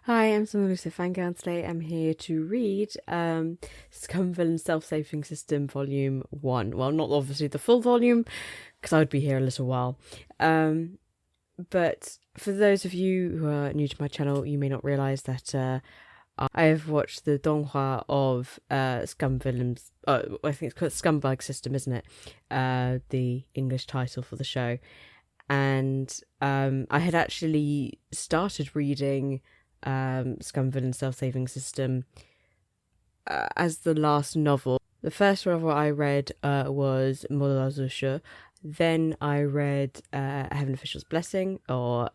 Hi, I'm Fangirl, and today I'm here to read Scum Self-Saving System Volume 1. Well, not obviously the full volume, because I would be here a little while. But for those of you who are new to my channel, you may not realise that I have watched the donghua of Scum Villains. I think it's called Scumbag System, isn't it? The English title for the show. And I had actually started reading Scum Villain Self-Saving System as the last novel. The first novel I read was Modazusha. Then I read Heaven Official's Blessing, or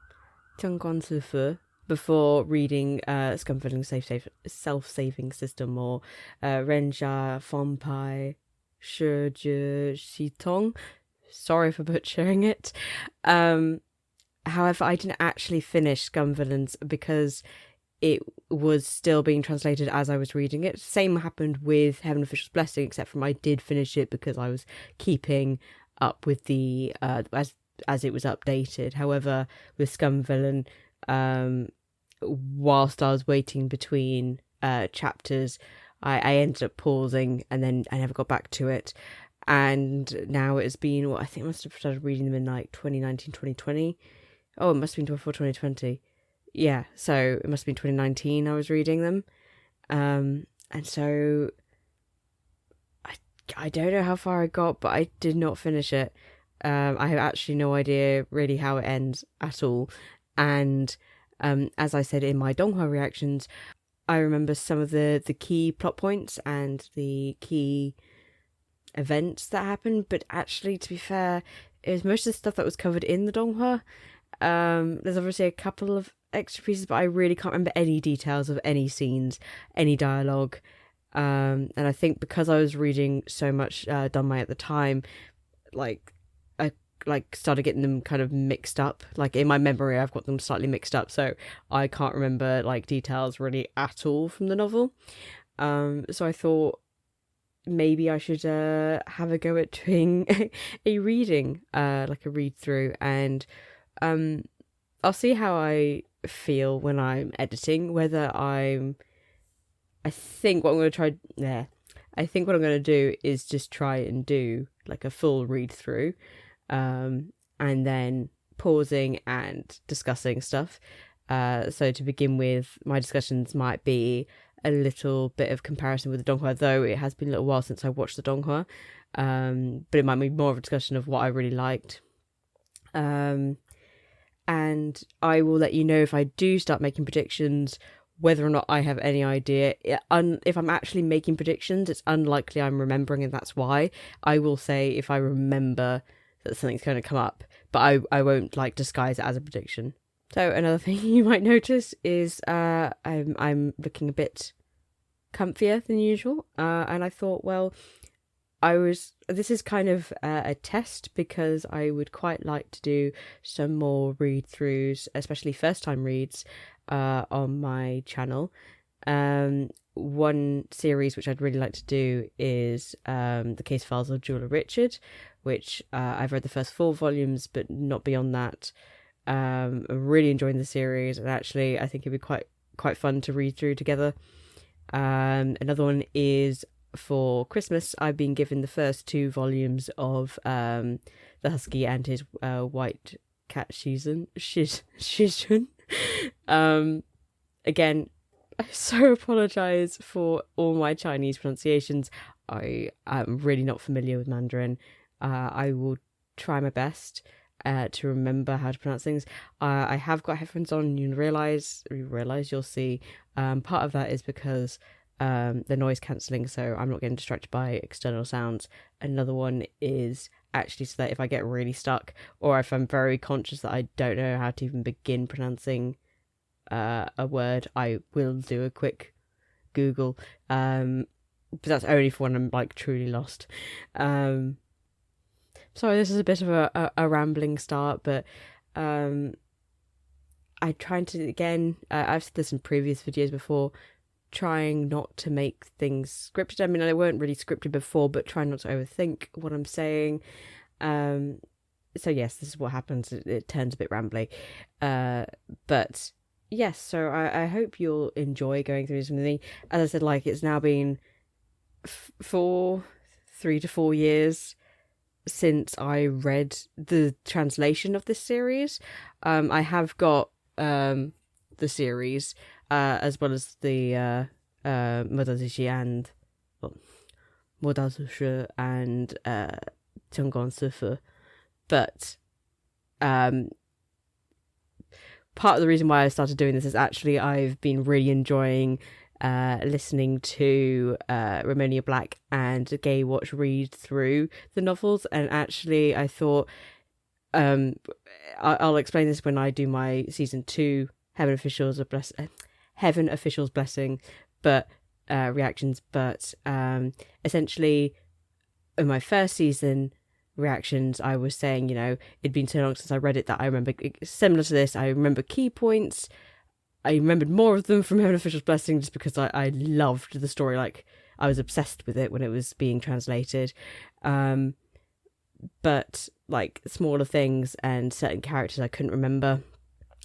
Tiangguan Zifu, before reading Scum Villain Self-Saving System, or Renja Fanpai Shiji Shitong. Sorry for butchering it. However, I didn't actually finish Scum Villains because it was still being translated as I was reading it. Same happened with Heaven Official's Blessing, except from I did finish it because I was keeping up with the as it was updated. However, with Scum Villain, whilst I was waiting between chapters, I ended up pausing and then I never got back to it. And now it's been, I think I must have started reading them in like 2019, 2020. Oh, it must have been before 2020. Yeah, so it must have been 2019 I was reading them. And so I don't know how far I got, but I did not finish it. I have actually no idea really how it ends at all. And as I said in my donghua reactions, I remember some of the key plot points and the key events that happened, but actually, to be fair, it was most of the stuff that was covered in the donghua. There's obviously a couple of extra pieces, but I really can't remember any details of any scenes, any dialogue. And I think because I was reading so much Danmai at the time, I started getting them kind of mixed up. Like in my memory, I've got them slightly mixed up, so I can't remember like details really at all from the novel. So I thought maybe I should have a go at doing a reading, like a read through, and I'll see how I feel when I'm editing, whether I think what I'm going to try, I think what I'm going to do is just try and do like a full read through, and then pausing and discussing stuff. So to begin with, my discussions might be a little bit of comparison with the donghua, though it has been a little while since I watched the donghua, but it might be more of a discussion of what I really liked. And I will let you know if I do start making predictions, whether or not I have any idea. If I'm actually making predictions, it's unlikely I'm remembering, and that's why. I will say if I remember that something's going to come up, but I won't like disguise it as a prediction. So another thing you might notice is I'm looking a bit comfier than usual, and I thought, well, this is kind of a test, because I would quite like to do some more read-throughs, especially first-time reads, on my channel. One series which I'd really like to do is The Case Files of Julia Richard, which I've read the first 4 volumes, but not beyond that. I'm really enjoying the series, and actually I think it'd be quite fun to read through together. Another one is, for Christmas, I've been given the first 2 volumes of The Husky and His White Cat Shizun. Again, I so apologise for all my Chinese pronunciations. I am really not familiar with Mandarin. I will try my best to remember how to pronounce things. I have got headphones on, and you realize you'll see part of that is because the noise cancelling, so I'm not getting distracted by external sounds. Another one is actually so that if I get really stuck, or if I'm very conscious that I don't know how to even begin pronouncing a word, I will do a quick Google, but that's only for when I'm like truly lost. Sorry, this is a bit of a rambling start, but I'm trying to, again, I've said this in previous videos before, trying not to make things scripted. I mean, they weren't really scripted before, but trying not to overthink what I'm saying. So yes, this is what happens. It turns a bit rambly. But yes, so I hope you'll enjoy going through this with me. As I said, like, it's now been 3 to 4 years since I read the translation of this series. I have got the series as well as the Modazushi and Modazushi and Chungon Sufu, but part of the reason why I started doing this is actually I've been really enjoying listening to Ramonia Black and Gay Watch read through the novels, and actually I thought I'll explain this when I do my season 2 Heaven Officials Blessing, but reactions. But essentially, in my first season reactions, I was saying, it'd been so long since I read it that I remember, similar to this, I remember key points. I remembered more of them from Heaven Official's Blessing just because I loved the story. Like, I was obsessed with it when it was being translated. But like smaller things and certain characters I couldn't remember.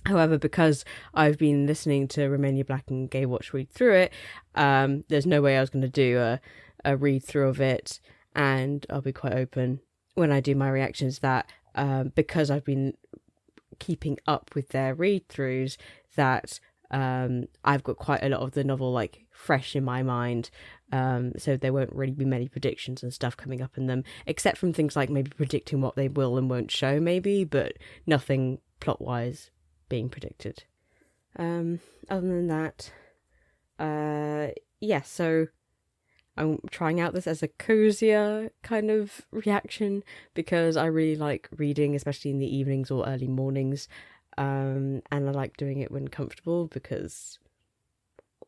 However, because I've been listening to Ramonia Black and Gay Watch read through it, there's no way I was going to do a read through of it, and I'll be quite open when I do my reactions that because I've been keeping up with their read throughs, that I've got quite a lot of the novel like fresh in my mind, so there won't really be many predictions and stuff coming up in them, except from things like maybe predicting what they will and won't show maybe, but nothing plot wise being predicted. Other than that, so I'm trying out this as a cozier kind of reaction because I really like reading, especially in the evenings or early mornings, and I like doing it when comfortable because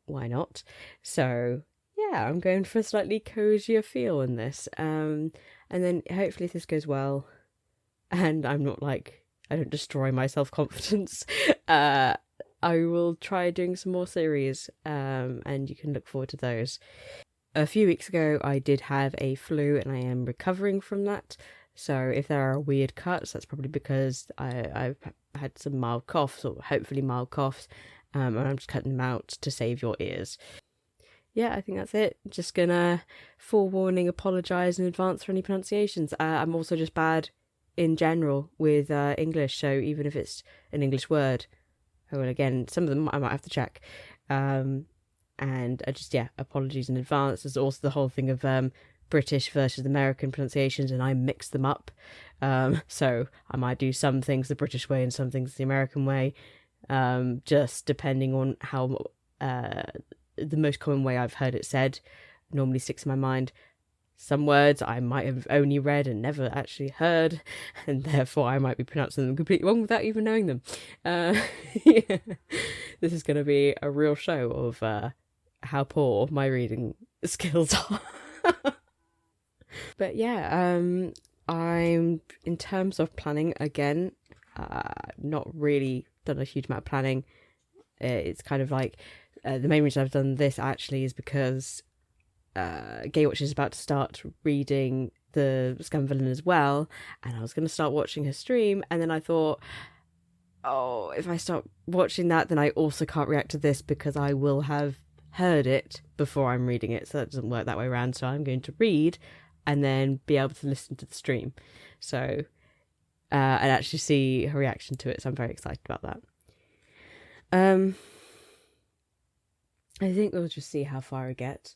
why not? So yeah, I'm going for a slightly cozier feel in this, and then hopefully if this goes well and I'm not like, I don't destroy my self-confidence, I will try doing some more series, and you can look forward to those. A few weeks ago, I did have a flu and I am recovering from that. So if there are weird cuts, that's probably because I've had some mild coughs, or hopefully mild coughs, and I'm just cutting them out to save your ears. Yeah, I think that's it. Just gonna, forewarning, apologise in advance for any pronunciations. I'm also just bad in general with English, so even if it's an English word, well, again, some of them I might have to check. And I just, apologies in advance. There's also the whole thing of British versus American pronunciations, and I mix them up. So I might do some things the British way and some things the American way, just depending on how the most common way I've heard it said normally sticks in my mind. Some words I might have only read and never actually heard, and therefore I might be pronouncing them completely wrong without even knowing them. Yeah. This is going to be a real show of how poor my reading skills are. But yeah, I'm, in terms of planning, again, not really done a huge amount of planning. It's kind of like, the main reason I've done this actually is because Gay Watch is about to start reading the Scum villain as well, and I was going to start watching her stream, and then I thought, oh, if I start watching that, then I also can't react to this because I will have heard it before I'm reading it, so that doesn't work that way around. So I'm going to read and then be able to listen to the stream, so and actually see her reaction to it, so I'm very excited about that. I think we'll just see how far I get,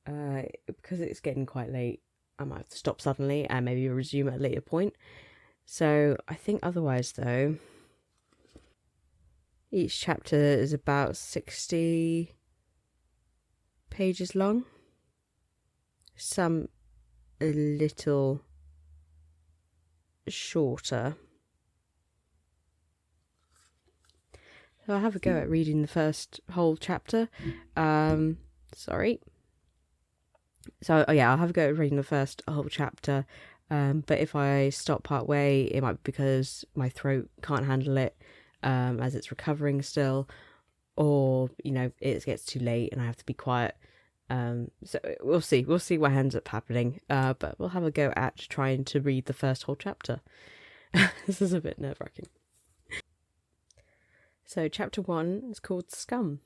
because it's getting quite late. I might have to stop suddenly and maybe resume at a later point. So I think otherwise though, each chapter is about 60 pages long. Some a little shorter. So I'll have a go at reading the first whole chapter. Sorry. So I'll have a go at reading the first whole chapter. But if I stop part way, it might be because my throat can't handle it, as it's recovering still, or it gets too late and I have to be quiet. So we'll see what ends up happening. But we'll have a go at trying to read the first whole chapter. This is a bit nerve-wracking. So chapter 1 is called Scum.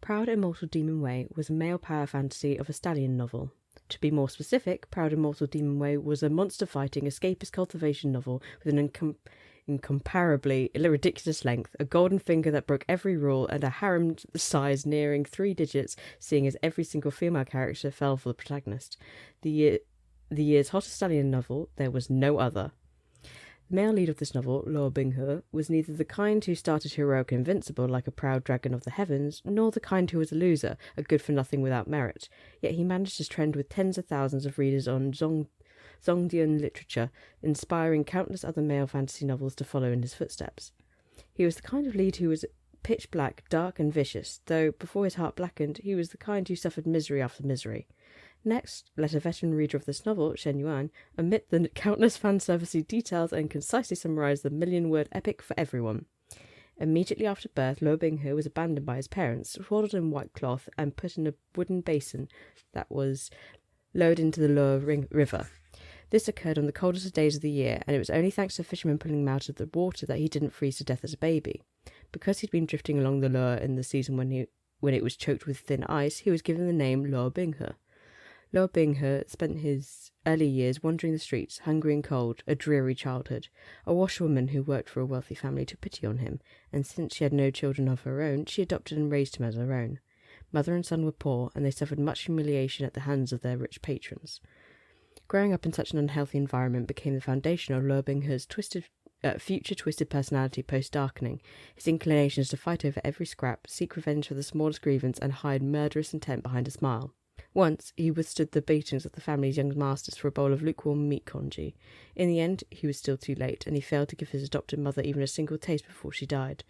Proud Immortal Demon Way was a male power fantasy of a stallion novel. To be more specific, Proud Immortal Demon Way was a monster-fighting, escapist cultivation novel with an incomparably ridiculous length, a golden finger that broke every rule, and a harem size nearing 3 digits, seeing as every single female character fell for the protagonist. The year's hottest stallion novel, there was no other. The male lead of this novel, Lo Bing-he, was neither the kind who started heroic and invincible like a proud dragon of the heavens, nor the kind who was a loser, a good-for-nothing without merit. Yet he managed his trend with tens of thousands of readers on Zhongdian literature, inspiring countless other male fantasy novels to follow in his footsteps. He was the kind of lead who was pitch black, dark and vicious, though before his heart blackened, he was the kind who suffered misery after misery. Next, let a veteran reader of this novel, Shen Yuan, omit the countless fan-servicey details and concisely summarise the million-word epic for everyone. Immediately after birth, Lo Bing-he was abandoned by his parents, swaddled in white cloth, and put in a wooden basin that was lowered into the Lo River. This occurred on the coldest of days of the year, and it was only thanks to fishermen pulling him out of the water that he didn't freeze to death as a baby. Because he'd been drifting along the Lo in the season when it was choked with thin ice, he was given the name Lo Bing-he. Lo Bing-he spent his early years wandering the streets, hungry and cold, a dreary childhood. A washerwoman who worked for a wealthy family took pity on him, and since she had no children of her own, she adopted and raised him as her own. Mother and son were poor, and they suffered much humiliation at the hands of their rich patrons. Growing up in such an unhealthy environment became the foundation of Lo Bing-he's future twisted personality post-darkening, his inclinations to fight over every scrap, seek revenge for the smallest grievance, and hide murderous intent behind a smile. Once, he withstood the beatings of the family's young masters for a bowl of lukewarm meat congee. In the end, he was still too late, and he failed to give his adopted mother even a single taste before she died.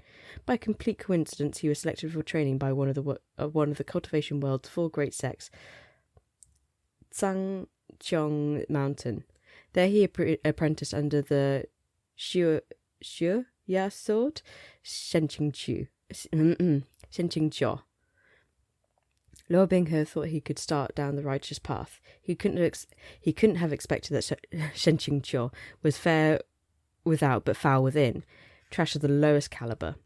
By complete coincidence, he was selected for training by one of the cultivation world's 4 great sects, Zhangqiang Mountain. There he apprenticed under the Xue Ya sword, Shenqingqiu. Lo Bing-he thought he could start down the righteous path. He couldn't have expected that Shenqingqiu was fair without but foul within, trash of the lowest calibre.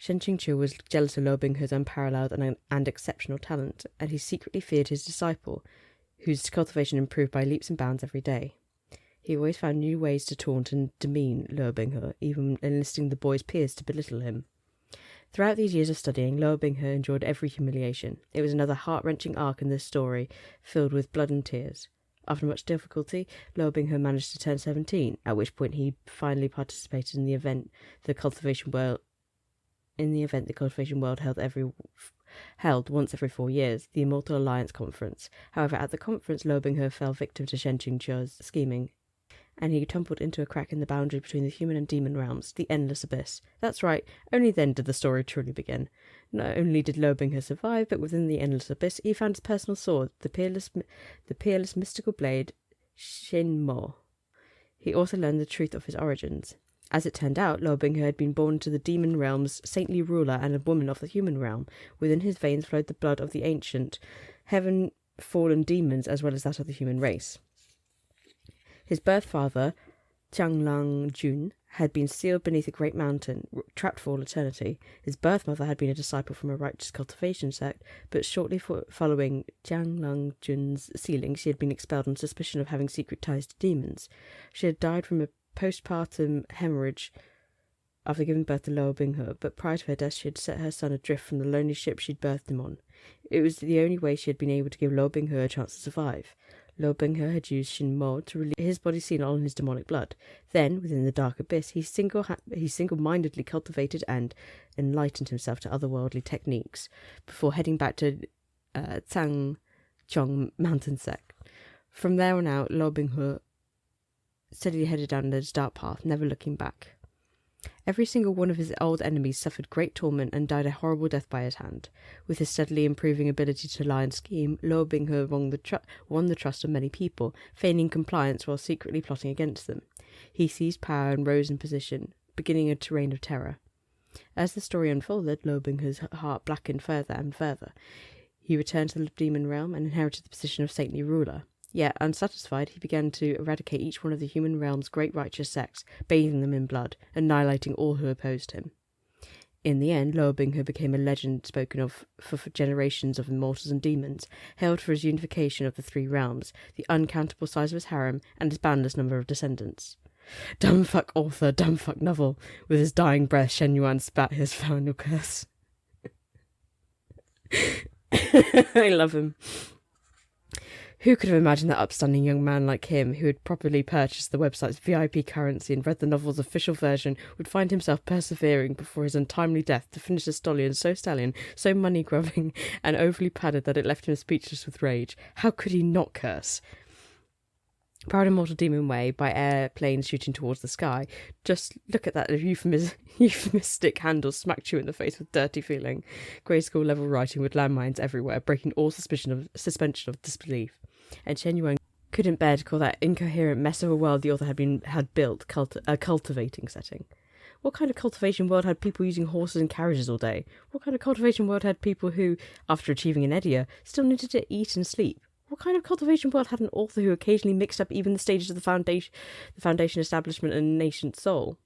Shenqingqiu was jealous of Lo Bing-he's unparalleled and exceptional talent, and he secretly feared his disciple, whose cultivation improved by leaps and bounds every day. He always found new ways to taunt and demean Lo Bing-he, even enlisting the boy's peers to belittle him. Throughout these years of studying, Lo Bing-he endured every humiliation. It was another heart-wrenching arc in this story, filled with blood and tears. After much difficulty, Lo Bing-he managed to turn 17, at which point he finally participated in the event the cultivation world held once every 4 years, the Immortal Alliance Conference. However, at the conference, Lo Bing-he fell victim to Shenqingqiu's scheming, and he tumbled into a crack in the boundary between the human and demon realms, the Endless Abyss. That's right, only then did the story truly begin. Not only did Lo Bing-he survive, but within the Endless Abyss he found his personal sword, the peerless mystical blade, Shin Mo. He also learned the truth of his origins. As it turned out, Lo Bing-he had been born to the demon realm's saintly ruler and a woman of the human realm. Within his veins flowed the blood of the ancient, heaven-fallen demons as well as that of the human race. His birth father, Jianglang Jun, had been sealed beneath a great mountain, trapped for all eternity. His birth mother had been a disciple from a righteous cultivation sect, but shortly following Jianglang Jun's sealing, she had been expelled on suspicion of having secret ties to demons. She had died from a postpartum hemorrhage after giving birth to Lo Bing-he, but prior to her death she had set her son adrift from the lonely ship she'd birthed him on. It was the only way she had been able to give Lo Bing-he a chance to survive. Lo Bing-he had used Shin Mo to release his body seal on his demonic blood. Then, within the dark abyss, he single-mindedly cultivated and enlightened himself to otherworldly techniques before heading back to Zhangqiang Mountain sect. From there on out, Lo Bing-he steadily headed down his dark path, never looking back. Every single one of his old enemies suffered great torment and died a horrible death by his hand. With his steadily improving ability to lie and scheme, Lo Bing-he won the trust of many people, feigning compliance while secretly plotting against them. He seized power and rose in position, beginning a reign of terror. As the story unfolded, Lo Bing-he's heart blackened further and further. He returned to the demon realm and inherited the position of saintly ruler. Yet, unsatisfied, he began to eradicate each one of the human realm's great righteous sects, bathing them in blood, annihilating all who opposed him. In the end, Loa Binghe became a legend spoken of for generations of immortals and demons, hailed for his unification of the three realms, the uncountable size of his harem, and his boundless number of descendants. Dumbfuck author, dumbfuck novel. With his dying breath, Shen Yuan spat his final curse. I love him. Who could have imagined that upstanding young man like him, who had properly purchased the website's VIP currency and read the novel's official version, would find himself persevering before his untimely death to finish a stallion, so money-grubbing and overly padded that it left him speechless with rage? How could he not curse? Proud Immortal Demon Way, by airplanes shooting towards the sky. Just look at that euphemistic handle smacked you in the face with dirty feeling. Grade school level writing with landmines everywhere, breaking all suspension of disbelief. And Shen Yuan couldn't bear to call that incoherent mess of a world the author had built a cultivating setting. What kind of cultivation world had people using horses and carriages all day? What kind of cultivation world had people who, after achieving an Edia, still needed to eat and sleep? What kind of cultivation world had an author who occasionally mixed up even the stages of the foundation establishment and nascent soul?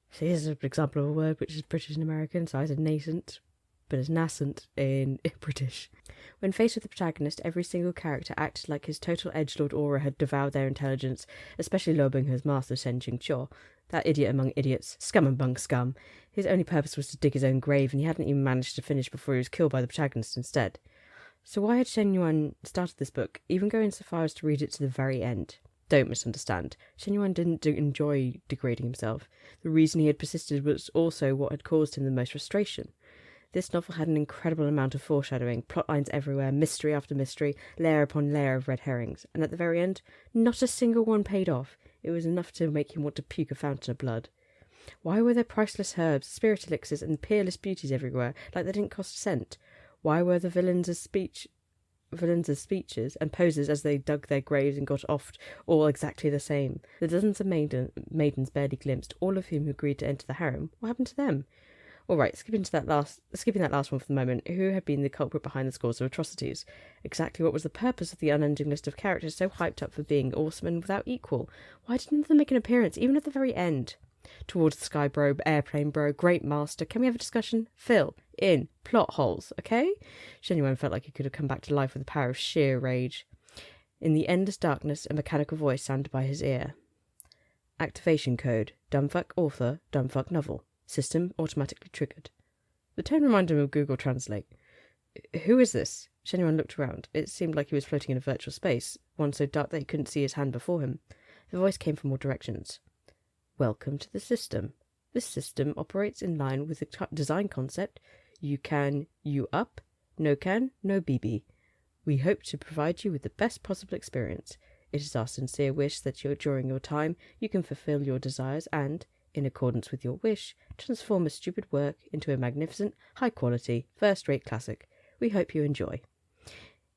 So here's an example of a word which is British and American, so I said nascent, but it's nascent in British. When faced with the protagonist, every single character acted like his total edgelord aura had devoured their intelligence, especially Lo Binghe's master, Sen Jing-cho, that idiot among idiots, scum among scum. His only purpose was to dig his own grave, and he hadn't even managed to finish before he was killed by the protagonist instead. So why had Shen Yuan started this book, even going so far as to read it to the very end? Don't misunderstand. Shen Yuan didn't enjoy degrading himself. The reason he had persisted was also what had caused him the most frustration. This novel had an incredible amount of foreshadowing, plot lines everywhere, mystery after mystery, layer upon layer of red herrings, and at the very end, not a single one paid off. It was enough to make him want to puke a fountain of blood. Why were there priceless herbs, spirit elixirs, and peerless beauties everywhere, like they didn't cost a cent? Why were the villains' speeches and poses as they dug their graves and got off all exactly the same? The dozens of maidens barely glimpsed, all of whom agreed to enter the harem. What happened to them? All right, skipping that last one for the moment. Who had been the culprit behind the scores of atrocities? Exactly what was the purpose of the unending list of characters so hyped up for being awesome and without equal? Why didn't they make an appearance, even at the very end? Towards the sky bro, airplane bro, great master. Can we have a discussion? Fill in plot holes, okay? Shen Yuan felt like he could have come back to life with the power of sheer rage. In the endless darkness, a mechanical voice sounded by his ear. Activation code, dumbfuck author, dumbfuck novel. System automatically triggered. The tone reminded him of Google Translate. Who is this? Shen Yuan looked around. It seemed like he was floating in a virtual space, one so dark that he couldn't see his hand before him. The voice came from all directions. Welcome to the system. This system operates in line with the design concept. You can, you up. No can, no BB. We hope to provide you with the best possible experience. It is our sincere wish that during your time you can fulfill your desires and, in accordance with your wish, transform a stupid work into a magnificent, high-quality, first-rate classic. We hope you enjoy.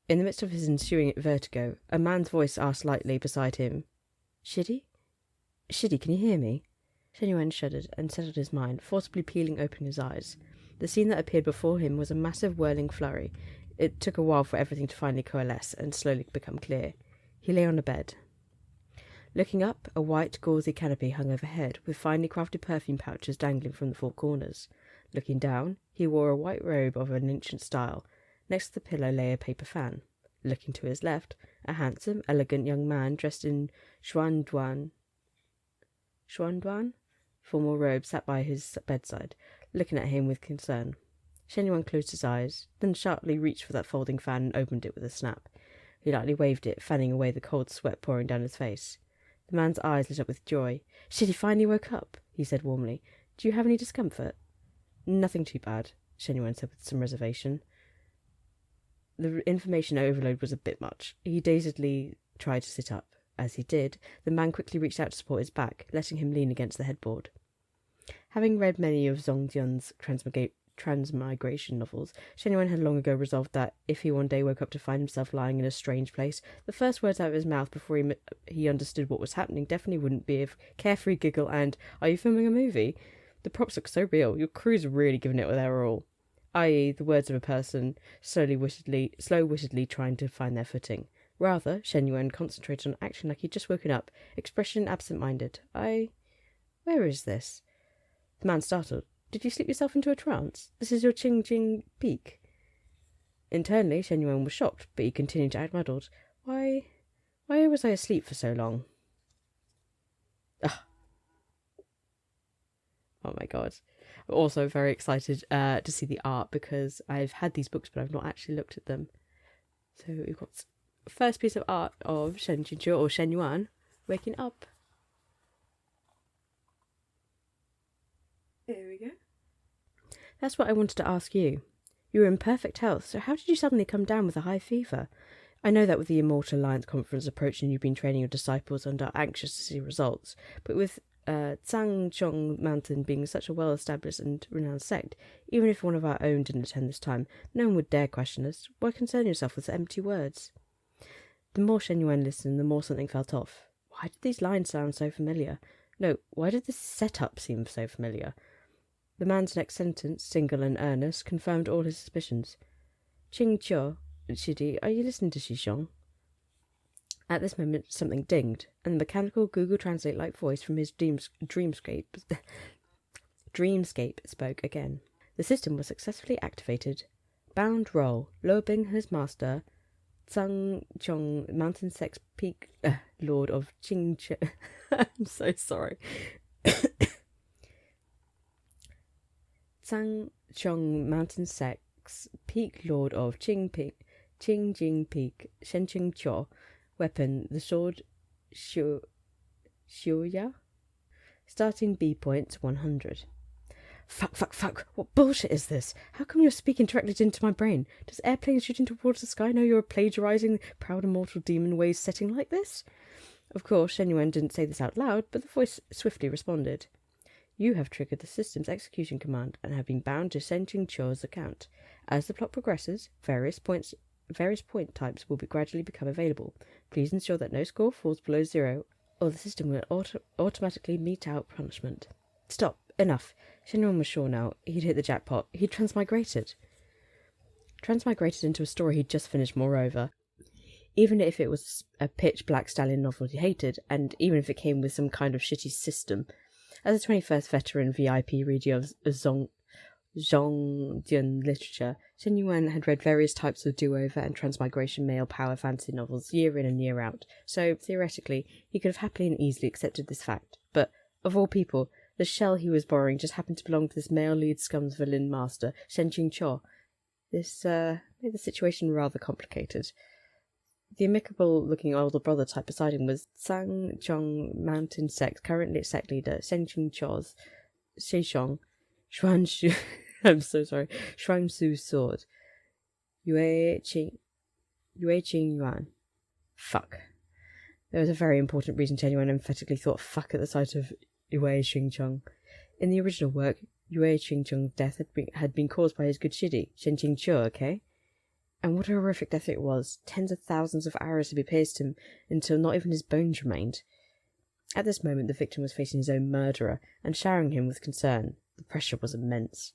In the midst of his ensuing vertigo, a man's voice asked lightly beside him, Shitty? Shitty, can you hear me? Shen Yuan shuddered and settled his mind, forcibly peeling open his eyes. The scene that appeared before him was a massive whirling flurry. It took a while for everything to finally coalesce and slowly become clear. He lay on a bed. Looking up, a white, gauzy canopy hung overhead, with finely crafted perfume pouches dangling from the four corners. Looking down, he wore a white robe of an ancient style. Next to the pillow lay a paper fan. Looking to his left, a handsome, elegant young man dressed in Xuanduan formal robe sat by his bedside, looking at him with concern. Shen Yuan closed his eyes, then sharply reached for that folding fan and opened it with a snap. He lightly waved it, fanning away the cold sweat pouring down his face. The man's eyes lit up with joy. Shit, he finally woke up, he said warmly. Do you have any discomfort? Nothing too bad, Shen Yuan said with some reservation. The information overload was a bit much. He dazedly tried to sit up. As he did, the man quickly reached out to support his back, letting him lean against the headboard. Having read many of Zhong Jian's transmigration novels, Shen Yuan had long ago resolved that, if he one day woke up to find himself lying in a strange place, the first words out of his mouth before he understood what was happening definitely wouldn't be of carefree giggle and, "Are you filming a movie? The props look so real. Your crew's really giving it their all." I.e., the words of a person slow-wittedly trying to find their footing. Rather, Shen Yuan concentrated on acting like he'd just woken up, expression absent-minded. Where is this? The man startled. Did you sleep yourself into a trance? This is your Ching Ching peak. Internally, Shen Yuan was shocked, but he continued to act muddled. Why was I asleep for so long? Ugh. Oh my god. I'm also very excited to see the art because I've had these books but I've not actually looked at them. So we've got first piece of art of Shen Qingqiu or Shen Yuan waking up. There we go. That's what I wanted to ask you. You were in perfect health, so how did you suddenly come down with a high fever? I know that with the Immortal Alliance conference approaching, you've been training your disciples and are anxious to see results, but with Zhangchong Mountain being such a well-established and renowned sect, even if one of our own didn't attend this time, no one would dare question us. Why concern yourself with empty words? The more Shen Yuan listened, the more something felt off. Why did these lines sound so familiar? No, why did this setup seem so familiar? The man's next sentence, single and earnest, confirmed all his suspicions. Qing Qiu, Shidi, are you listening to Shishong? At this moment, something dinged, and the mechanical Google Translate-like voice from his dreamscape spoke again. The system was successfully activated. Bound roll. Lobing his master, Zhangchong Mountain Sex Peak, Lord of Qingqiu. I'm so sorry. Zhangchong Mountain Sex Peak, Lord of Qingjing Peak, Shenqing Qiu. Weapon, the sword Xiuya. Starting B points 100. Fuck. What bullshit is this? How come you're speaking directly into my brain? Does airplanes shooting towards the sky know you're plagiarizing proud immortal demon ways setting like this? Of course, Shen Yuan didn't say this out loud, but the voice swiftly responded. You have triggered the system's execution command and have been bound to Shenqing Qiu's account. As the plot progresses, various point types will gradually become available. Please ensure that no score falls below 0, or the system will automatically mete out punishment. Stop. Enough. Shen Yuan was sure now. He'd hit the jackpot. He'd transmigrated into a story he'd just finished, moreover. Even if it was a pitch-black stallion novel he hated, and even if it came with some kind of shitty system. As a 21st veteran VIP reader of Zhongdian literature, Shen Yuan had read various types of do-over and transmigration male power fantasy novels year in and year out, so theoretically he could have happily and easily accepted this fact. But, of all people, the shell he was borrowing just happened to belong to this male lead Scum's villain master, Shenqing Qiu. This made the situation rather complicated. The amicable-looking older brother type beside him was Zhangchong Mountain Sect, currently its sect leader, Shenqing Qiu's Sheishong, Xuanshu. I'm so sorry. Shuangsu sword. Yue Qing Yuan. Fuck. There was a very important reason Chen Yuan emphatically thought fuck at the sight of Yue Xingcheng. In the original work, Yue Xingcheng's death had been caused by his good shidi, Shenqing Qiu, okay? And what a horrific death it was. Tens of thousands of arrows had pierced him until not even his bones remained. At this moment, the victim was facing his own murderer and showering him with concern. The pressure was immense.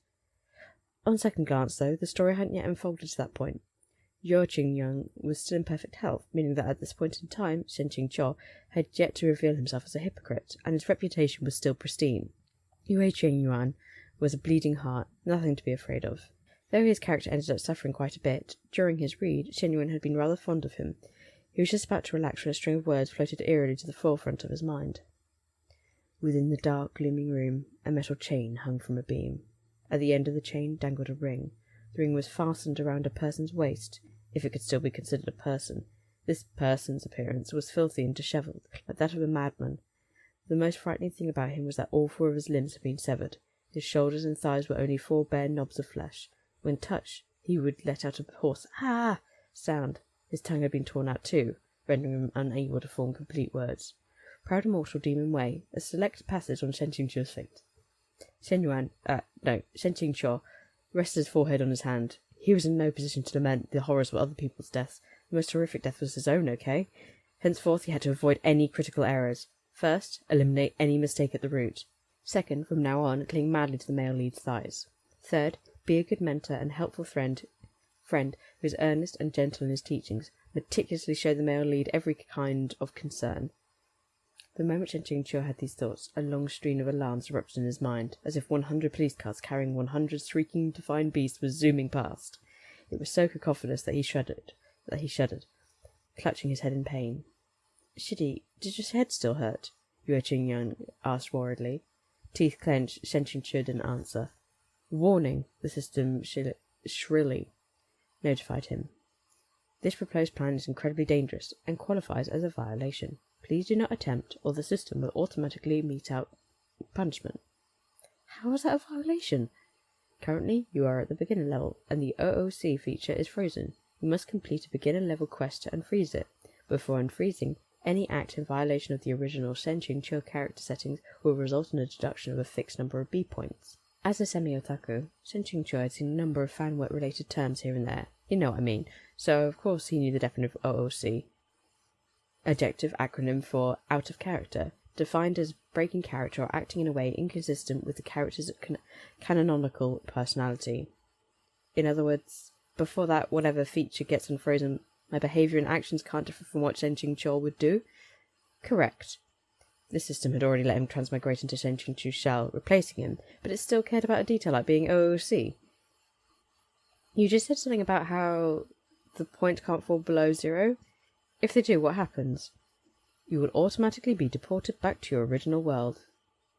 On second glance, though, the story hadn't yet unfolded to that point. Yue Qingyang was still in perfect health, meaning that at this point in time, Shenqing Qiu had yet to reveal himself as a hypocrite, and his reputation was still pristine. Yue Qingyuan was a bleeding heart, nothing to be afraid of. Though his character ended up suffering quite a bit, during his read, Shen Yuan had been rather fond of him. He was just about to relax when a string of words floated eerily to the forefront of his mind. Within the dark, glooming room, a metal chain hung from a beam. At the end of the chain dangled a ring. The ring was fastened around a person's waist, if it could still be considered a person. This person's appearance was filthy and dishevelled, like that of a madman. The most frightening thing about him was that all 4 of his limbs had been severed. His shoulders and thighs were only 4 bare knobs of flesh. When touched, he would let out a hoarse "ah" sound. His tongue had been torn out too, rendering him unable to form complete words. Proud immortal demon way, a select passage on Shenqing Qiu's fate. Shenqing Qiu rested his forehead on his hand. He was in no position to lament the horrors of other people's deaths. The most horrific death was his own, okay? Henceforth he had to avoid any critical errors. First, eliminate any mistake at the root. Second, from now on, cling madly to the male lead's thighs. Third, be a good mentor and helpful friend who is earnest and gentle in his teachings. Meticulously show the male lead every kind of concern. The moment Chen Qingqiu had these thoughts, a long stream of alarms erupted in his mind, as if 100 police cars carrying 100 shrieking, defiant beasts was zooming past. It was so cacophonous that he shuddered, clutching his head in pain. "Shitty, did your head still hurt?" Yue Qingyang asked worriedly. Teeth clenched, Chen Qingqiu didn't answer. "Warning," the system shrilly notified him. "This proposed plan is incredibly dangerous and qualifies as a violation. Please do not attempt, or the system will automatically mete out punishment." How is that a violation? Currently, you are at the beginner level, and the OOC feature is frozen. You must complete a beginner level quest to unfreeze it. Before unfreezing, any act in violation of the original Shen Qingqiu character settings will result in a deduction of a fixed number of B points. As a semi-otaku, Shen Qingqiu had seen a number of fanwork-related terms here and there. You know what I mean. So, of course, he knew the definition of OOC. Adjective acronym for out of character, defined as breaking character or acting in a way inconsistent with the character's canonical personality. In other words, before that whatever feature gets unfrozen, my behaviour and actions can't differ from what Shen Qingqiu would do? Correct. The system had already let him transmigrate into Shen Qingqiu's shell, replacing him, but it still cared about a detail like being OOC. You just said something about how the point can't fall below 0. If they do, what happens? You will automatically be deported back to your original world.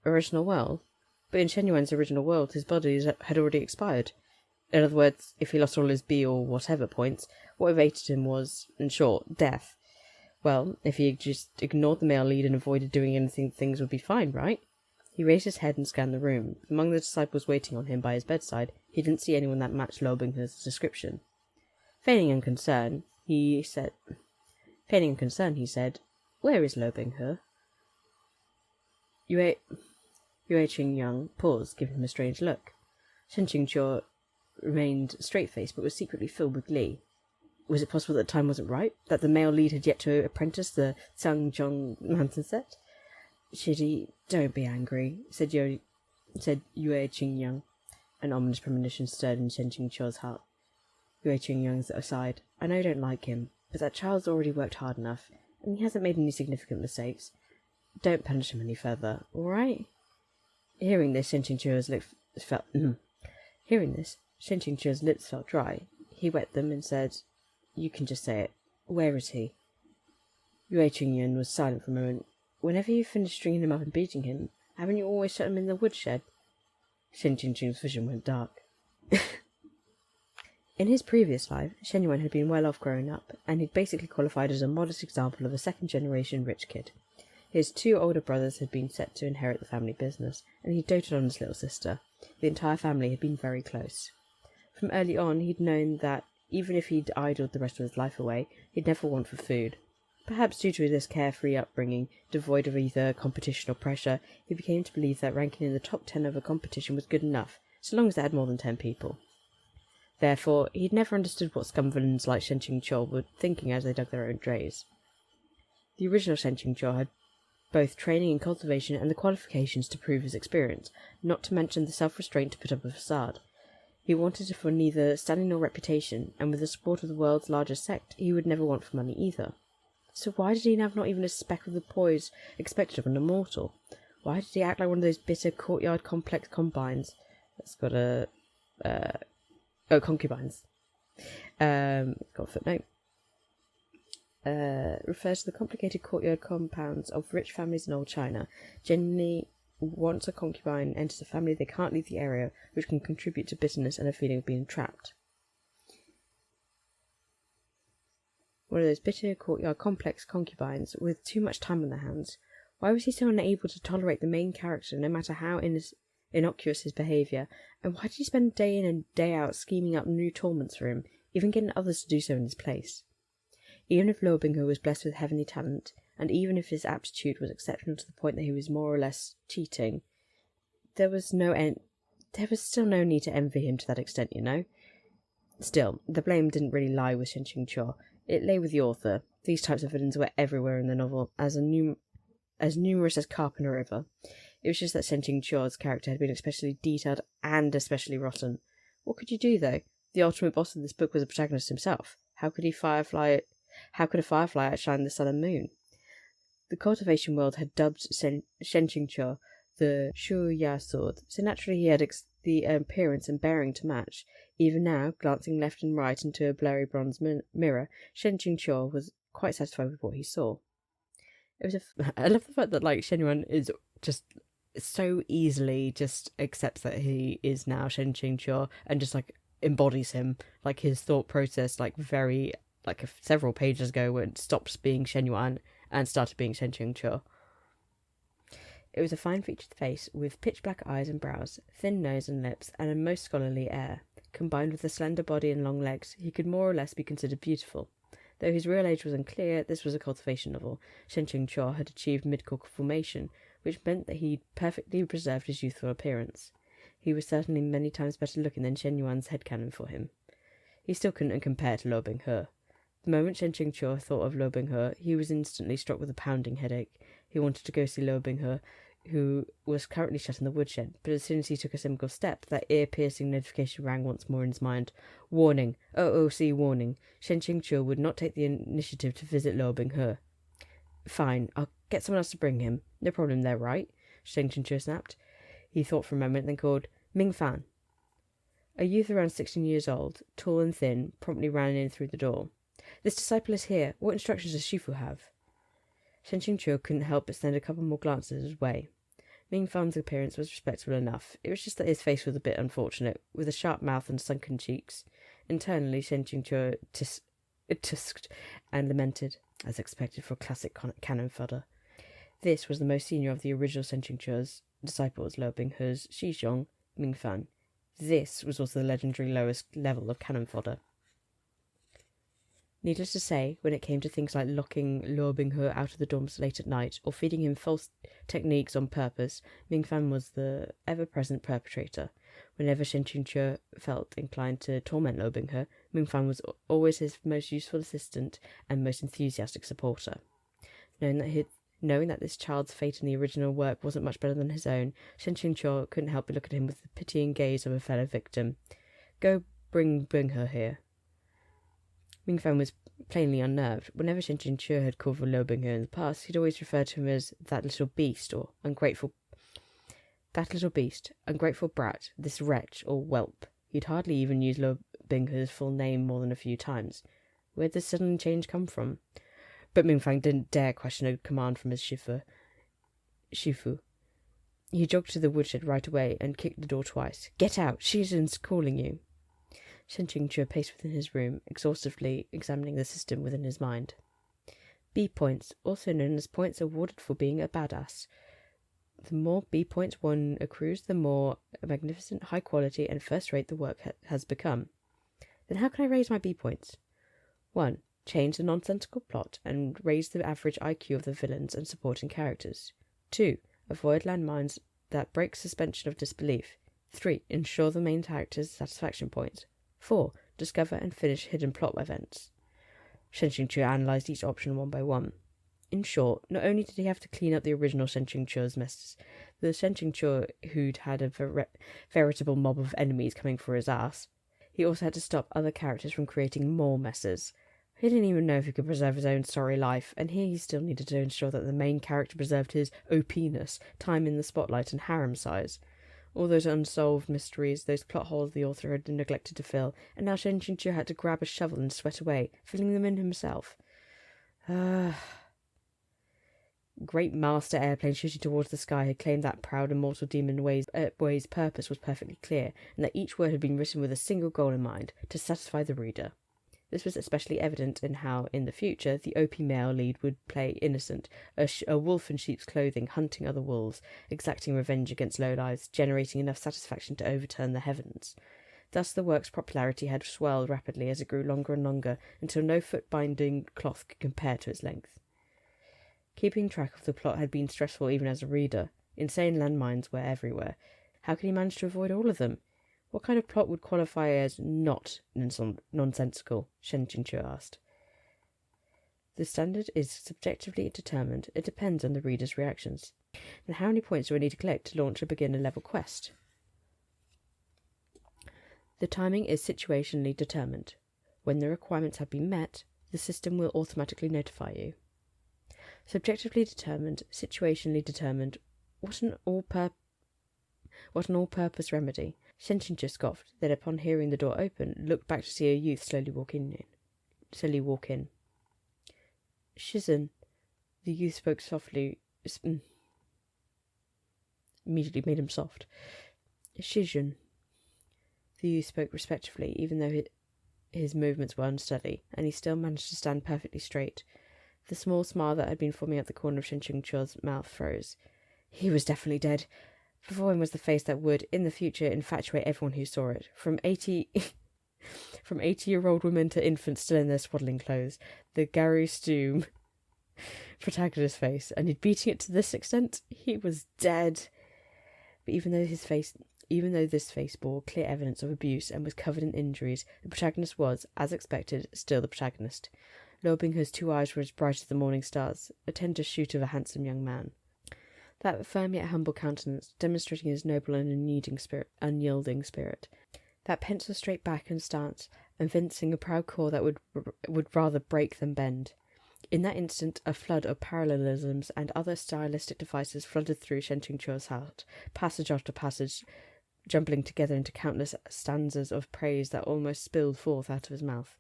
Original world? But in Shen Yuan's original world, his body had already expired. In other words, if he lost all his B or whatever points, what awaited him was, in short, death. Well, if he had just ignored the male lead and avoided doing anything, things would be fine, right? He raised his head and scanned the room. Among the disciples waiting on him by his bedside, he didn't see anyone that matched Lo Binghe's description. Feigning unconcern, he said, "Where is Lo Binghe?" Yue Qingyang paused, giving him a strange look. Shen Qingqiu remained straight-faced, but was secretly filled with glee. Was it possible that time wasn't right? That the male lead had yet to apprentice the Xiangzhong mountain set? "Shitty, don't be angry," said Yue Qingyang. An ominous premonition stirred in Shen Qingqiu's heart. Yue Qingyang aside, "I know you don't like him, but that child's already worked hard enough, and he hasn't made any significant mistakes. Don't punish him any further, all right?" Hearing this, Shen Qingqiu's lips felt dry. He wet them and said, "You can just say it. Where is he?" Yue Qingyang was silent for a moment. "Whenever you've finished stringing him up and beating him, haven't you always shut him in the woodshed?" Shen Qingqiu's vision went dark. In his previous life, Shen Yuan had been well off growing up, and he'd basically qualified as a modest example of a second-generation rich kid. His 2 older brothers had been set to inherit the family business, and he doted on his little sister. The entire family had been very close. From early on, he'd known that, even if he'd idled the rest of his life away, he'd never want for food. Perhaps due to this carefree upbringing, devoid of either competition or pressure, he became to believe that ranking in the top 10 of a competition was good enough, so long as it had more than 10 people. Therefore, he'd never understood what scum villains like Shen Qingqiu were thinking as they dug their own drays. The original Shen Qingqiu had both training in cultivation and the qualifications to prove his experience, not to mention the self-restraint to put up a facade. He wanted it for neither standing nor reputation, and with the support of the world's largest sect, he would never want for money either. So why did he have not even a speck of the poise expected of an immortal? Why did he act like one of those bitter courtyard complex combines that's got a... concubines. Got a footnote. Refers to the complicated courtyard compounds of rich families in old China. Generally, once a concubine enters a family, they can't leave the area, which can contribute to bitterness and a feeling of being trapped. One of those bitter courtyard complex concubines with too much time on their hands. Why was he so unable to tolerate the main character, no matter how innocuous his behaviour, and why did he spend day in and day out scheming up new torments for him, even getting others to do so in his place? Even if Lo Binghe was blessed with heavenly talent, and even if his aptitude was exceptional to the point that he was more or less cheating, there was still no need to envy him to that extent, you know? Still, the blame didn't really lie with Shen Qingqiu. It lay with the author. These types of villains were everywhere in the novel, as numerous as carp in a river. It was just that Shen Qingqiu's character had been especially detailed and especially rotten. What could you do, though? The ultimate boss of this book was the protagonist himself. How could a firefly outshine the sun and moon? The cultivation world had dubbed Shenqingqiu the Shuya sword, so naturally he had the appearance and bearing to match. Even now, glancing left and right into a blurry bronze mirror, Shenqingqiu was quite satisfied with what he saw. I love the fact that Shen Yuan is just so easily just accepts that he is now Shen Qingqiu and just embodies him, his thought process very several pages ago when it stopped being Shen Yuan and started being Shen Qingqiu. It was a fine-featured face with pitch-black eyes and brows, thin nose and lips, and a most scholarly air. Combined with a slender body and long legs, he could more or less be considered beautiful. Though his real age was unclear, this was a cultivation novel. Shen Qingqiu had achieved mid-cork formation, which meant that he perfectly preserved his youthful appearance. He was certainly many times better looking than Shen Yuan's headcanon for him. He still couldn't compare to Luo Binghe. The moment Shen Qingqiu thought of Luo Binghe, he was instantly struck with a pounding headache. He wanted to go see Luo Binghe, who was currently shut in the woodshed, but as soon as he took a single step, that ear-piercing notification rang once more in his mind. Warning! OOC warning! Shen Qingqiu would not take the initiative to visit Luo Binghe. Fine, I'll get someone else to bring him. No problem there, right? Shen Qingqiu snapped. He thought for a moment, then called Ming Fan. A youth around 16 years old, tall and thin, promptly ran in through the door. This disciple is here. What instructions does Shifu have? Shen Qingqiu couldn't help but send a couple more glances his way. Ming Fan's appearance was respectable enough. It was just that his face was a bit unfortunate, with a sharp mouth and sunken cheeks. Internally, Shen Qingqiu tusked and lamented, as expected for classic cannon fodder. This was the most senior of the original Shen Qingqiu's disciples, Luo Binghe's Shizhong, Ming Fan. This was also the legendary lowest level of cannon fodder. Needless to say, when it came to things like locking Luo Binghe out of the dorms late at night or feeding him false techniques on purpose, Ming Fan was the ever-present perpetrator. Whenever Shen Qingqiu felt inclined to torment Luo Binghe, Ming Fan was always his most useful assistant and most enthusiastic supporter. Knowing that this child's fate in the original work wasn't much better than his own, Shen Qingqiu couldn't help but look at him with the pitying gaze of a fellow victim. Go bring Binghe here. Ming Fan was plainly unnerved. Whenever Shen Qingqiu had called for Luo Binghe in the past, he'd always referred to him as that little beast, or ungrateful brat, this wretch, or whelp. He'd hardly even used Luo Binghe's full name more than a few times. Where did this sudden change come from? But Ming Fan didn't dare question a command from his Shifu. He jogged to the woodshed right away and kicked the door twice. Get out! Shizen's calling you! Shen Qingqiu paced within his room, exhaustively examining the system within his mind. B points, also known as points awarded for being a badass. The more B points one accrues, the more magnificent, high quality, and first-rate the work has become. Then how can I raise my B points? 1. Change the nonsensical plot and raise the average IQ of the villains and supporting characters. 2. Avoid landmines that break suspension of disbelief. 3. Ensure the main character's satisfaction points. 4. Discover and finish hidden plot events. Shen Qingqiu analysed each option one by one. In short, not only did he have to clean up the original Shen Qingqiu's messes, the Shen Qingqiu who'd had a veritable mob of enemies coming for his ass, he also had to stop other characters from creating more messes. He didn't even know if he could preserve his own sorry life, and here he still needed to ensure that the main character preserved his OP-ness, time in the spotlight, and harem size. All those unsolved mysteries, those plot holes the author had neglected to fill, and now Shen Qingqiu had to grab a shovel and sweat away, filling them in himself. Great master airplane shooting towards the sky had claimed that proud immortal demon Wei's purpose was perfectly clear, and that each word had been written with a single goal in mind, to satisfy the reader. This was especially evident in how, in the future, the OP male lead would play innocent, a wolf in sheep's clothing, hunting other wolves, exacting revenge against lowlives, generating enough satisfaction to overturn the heavens. Thus the work's popularity had swelled rapidly as it grew longer and longer, until no foot-binding cloth could compare to its length. Keeping track of the plot had been stressful even as a reader. Insane landmines were everywhere. How could he manage to avoid all of them? What kind of plot would qualify as not nonsensical? Shen Qingqiu asked. The standard is subjectively determined. It depends on the reader's reactions. Then how many points do I need to collect to launch a beginner-level quest? The timing is situationally determined. When the requirements have been met, the system will automatically notify you. Subjectively determined, situationally determined. What an all-purpose remedy. Shenqingzhi scoffed, then upon hearing the door open, looked back to see a youth slowly walk in. Shizun, the youth spoke softly. Immediately made him soft. Shizun, the youth spoke respectfully, even though his movements were unsteady, and he still managed to stand perfectly straight. The small smile that had been forming at the corner of Shenqingzhi's mouth froze. He was definitely dead. Before him was the face that would, in the future, infatuate everyone who saw it. From 80-year-old women to infants still in their swaddling clothes. The Gary Stoom protagonist's face, and he'd beating it to this extent, he was dead. But even though this face bore clear evidence of abuse and was covered in injuries, the protagonist was, as expected, still the protagonist. Luo Binghe's 2 eyes were as bright as the morning stars, a tender shoot of a handsome young man. That firm yet humble countenance, demonstrating his noble and unyielding spirit. That pencil straight back and stance, evincing a proud core that would rather break than bend. In that instant, a flood of parallelisms and other stylistic devices flooded through Shenqingzhi's heart, passage after passage, jumbling together into countless stanzas of praise that almost spilled forth out of his mouth.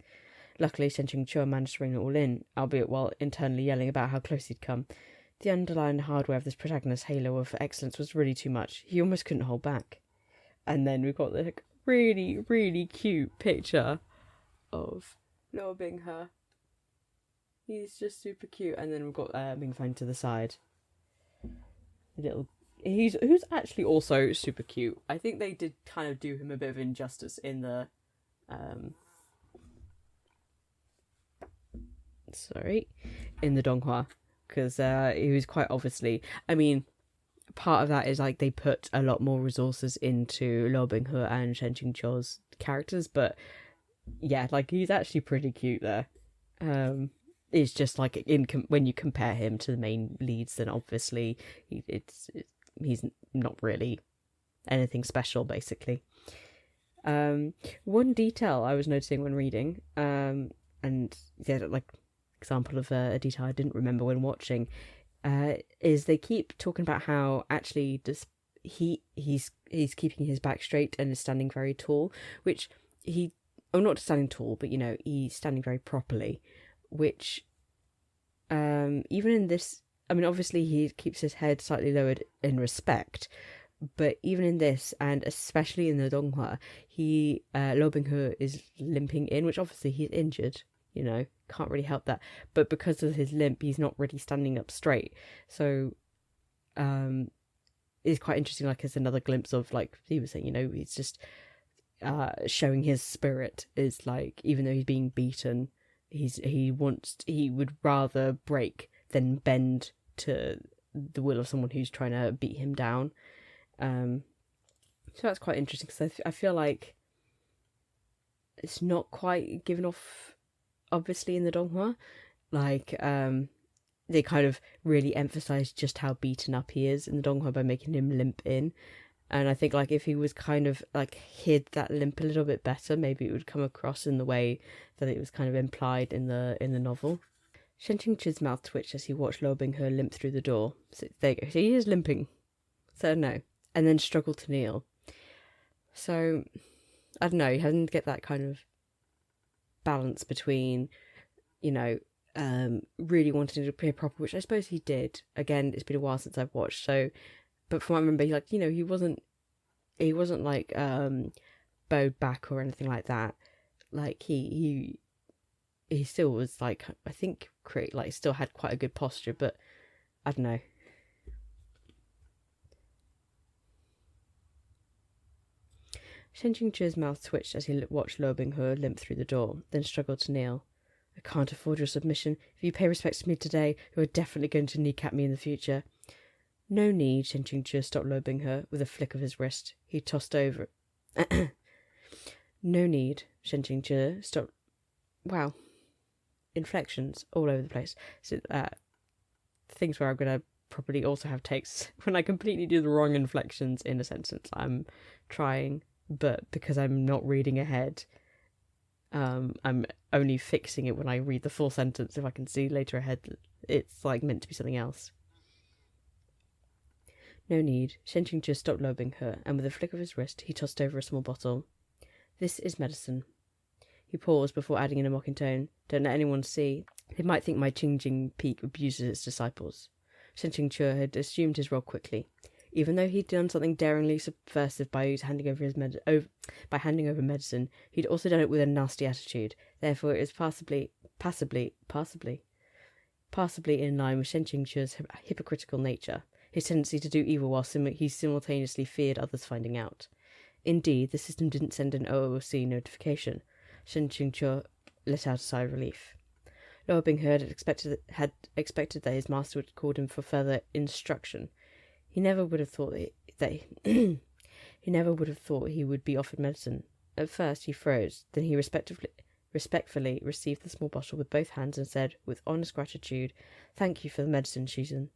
Luckily, Shenqingzhi managed to bring it all in, albeit while internally yelling about how close he'd come. The underlying hardware of this protagonist's halo of excellence was really too much. He almost couldn't hold back. And then we've got the really, really cute picture of Luo Binghe. He's just super cute. And then we've got Mingfang to the side. Who's actually also super cute. I think they did kind of do him a bit of injustice in the in the Donghua, because he was quite obviously, I mean, part of that is like they put a lot more resources into Luo Binghe and Shenqingzhi's characters, but yeah, like he's actually pretty cute there. It's just like when you compare him to the main leads, then obviously he's not really anything special, basically. One detail I was noticing when reading, and yeah, like example of a detail I didn't remember when watching, is they keep talking about how actually he's keeping his back straight and is standing very tall, which not standing tall, but he's standing very properly, which even in this, I mean, obviously he keeps his head slightly lowered in respect, but even in this, and especially in the Donghua, Luo Binghe is limping in, which obviously he's injured, can't really help that. But because of his limp, he's not really standing up straight. So it's quite interesting, like, as another glimpse of, like he was saying, he's just showing his spirit is like, even though he's being beaten, he would rather break than bend to the will of someone who's trying to beat him down. So that's quite interesting, because I feel like it's not quite given off, obviously, in the Donghua. Like, they kind of really emphasize just how beaten up he is in the Donghua by making him limp in. And I think, like, if he was kind of, like, hid that limp a little bit better, maybe it would come across in the way that it was kind of implied in the novel. Shenqingzhi's mouth twitched as he watched Luo Binghe limp through the door. So there you go. So he is limping. So no. And then struggled to kneel. So, I don't know, he hasn't get that kind of balance between, really wanting to appear proper, which I suppose he did. Again, it's been a while since I've watched, so, but from what I remember, he wasn't like bowed back or anything like that. Like he still was, like, I think still had quite a good posture, but I don't know. Shenqingzhi's mouth twitched as he watched Luo Binghe limp through the door, then struggled to kneel. I can't afford your submission. If you pay respects to me today, you are definitely going to kneecap me in the future. No need, Shenqingzhi stopped Luo Binghe with a flick of his wrist. He tossed over. No need, Shenqingzhi stopped. Wow. Inflections all over the place. So, things where I'm going to probably also have takes when I completely do the wrong inflections in a sentence. I'm trying, but because I'm not reading ahead, I'm only fixing it when I read the full sentence, if I can see later ahead It's like meant to be something else. No need. Shen Qingzhi stopped lobbying her, and with a flick of his wrist, he tossed over a small bottle. This is medicine. He paused before adding in a mocking tone, Don't let anyone see. They might think my Qingjing Peak abuses its disciples. Shen Qingzhi had assumed his role quickly. Even though he'd done something daringly subversive by handing over medicine, he'd also done it with a nasty attitude. Therefore, it was passably in line with Shen Qingzhi's hypocritical nature, his tendency to do evil while he simultaneously feared others finding out. Indeed, the system didn't send an OOC notification. Shen Qingzhi let out a sigh of relief. Luo Binghe had expected that his master would call him for further instruction. He never would have thought he would be offered medicine. At first he froze, then he respectfully received the small bottle with both hands and said, with honest gratitude, Thank you for the medicine, Shizhen.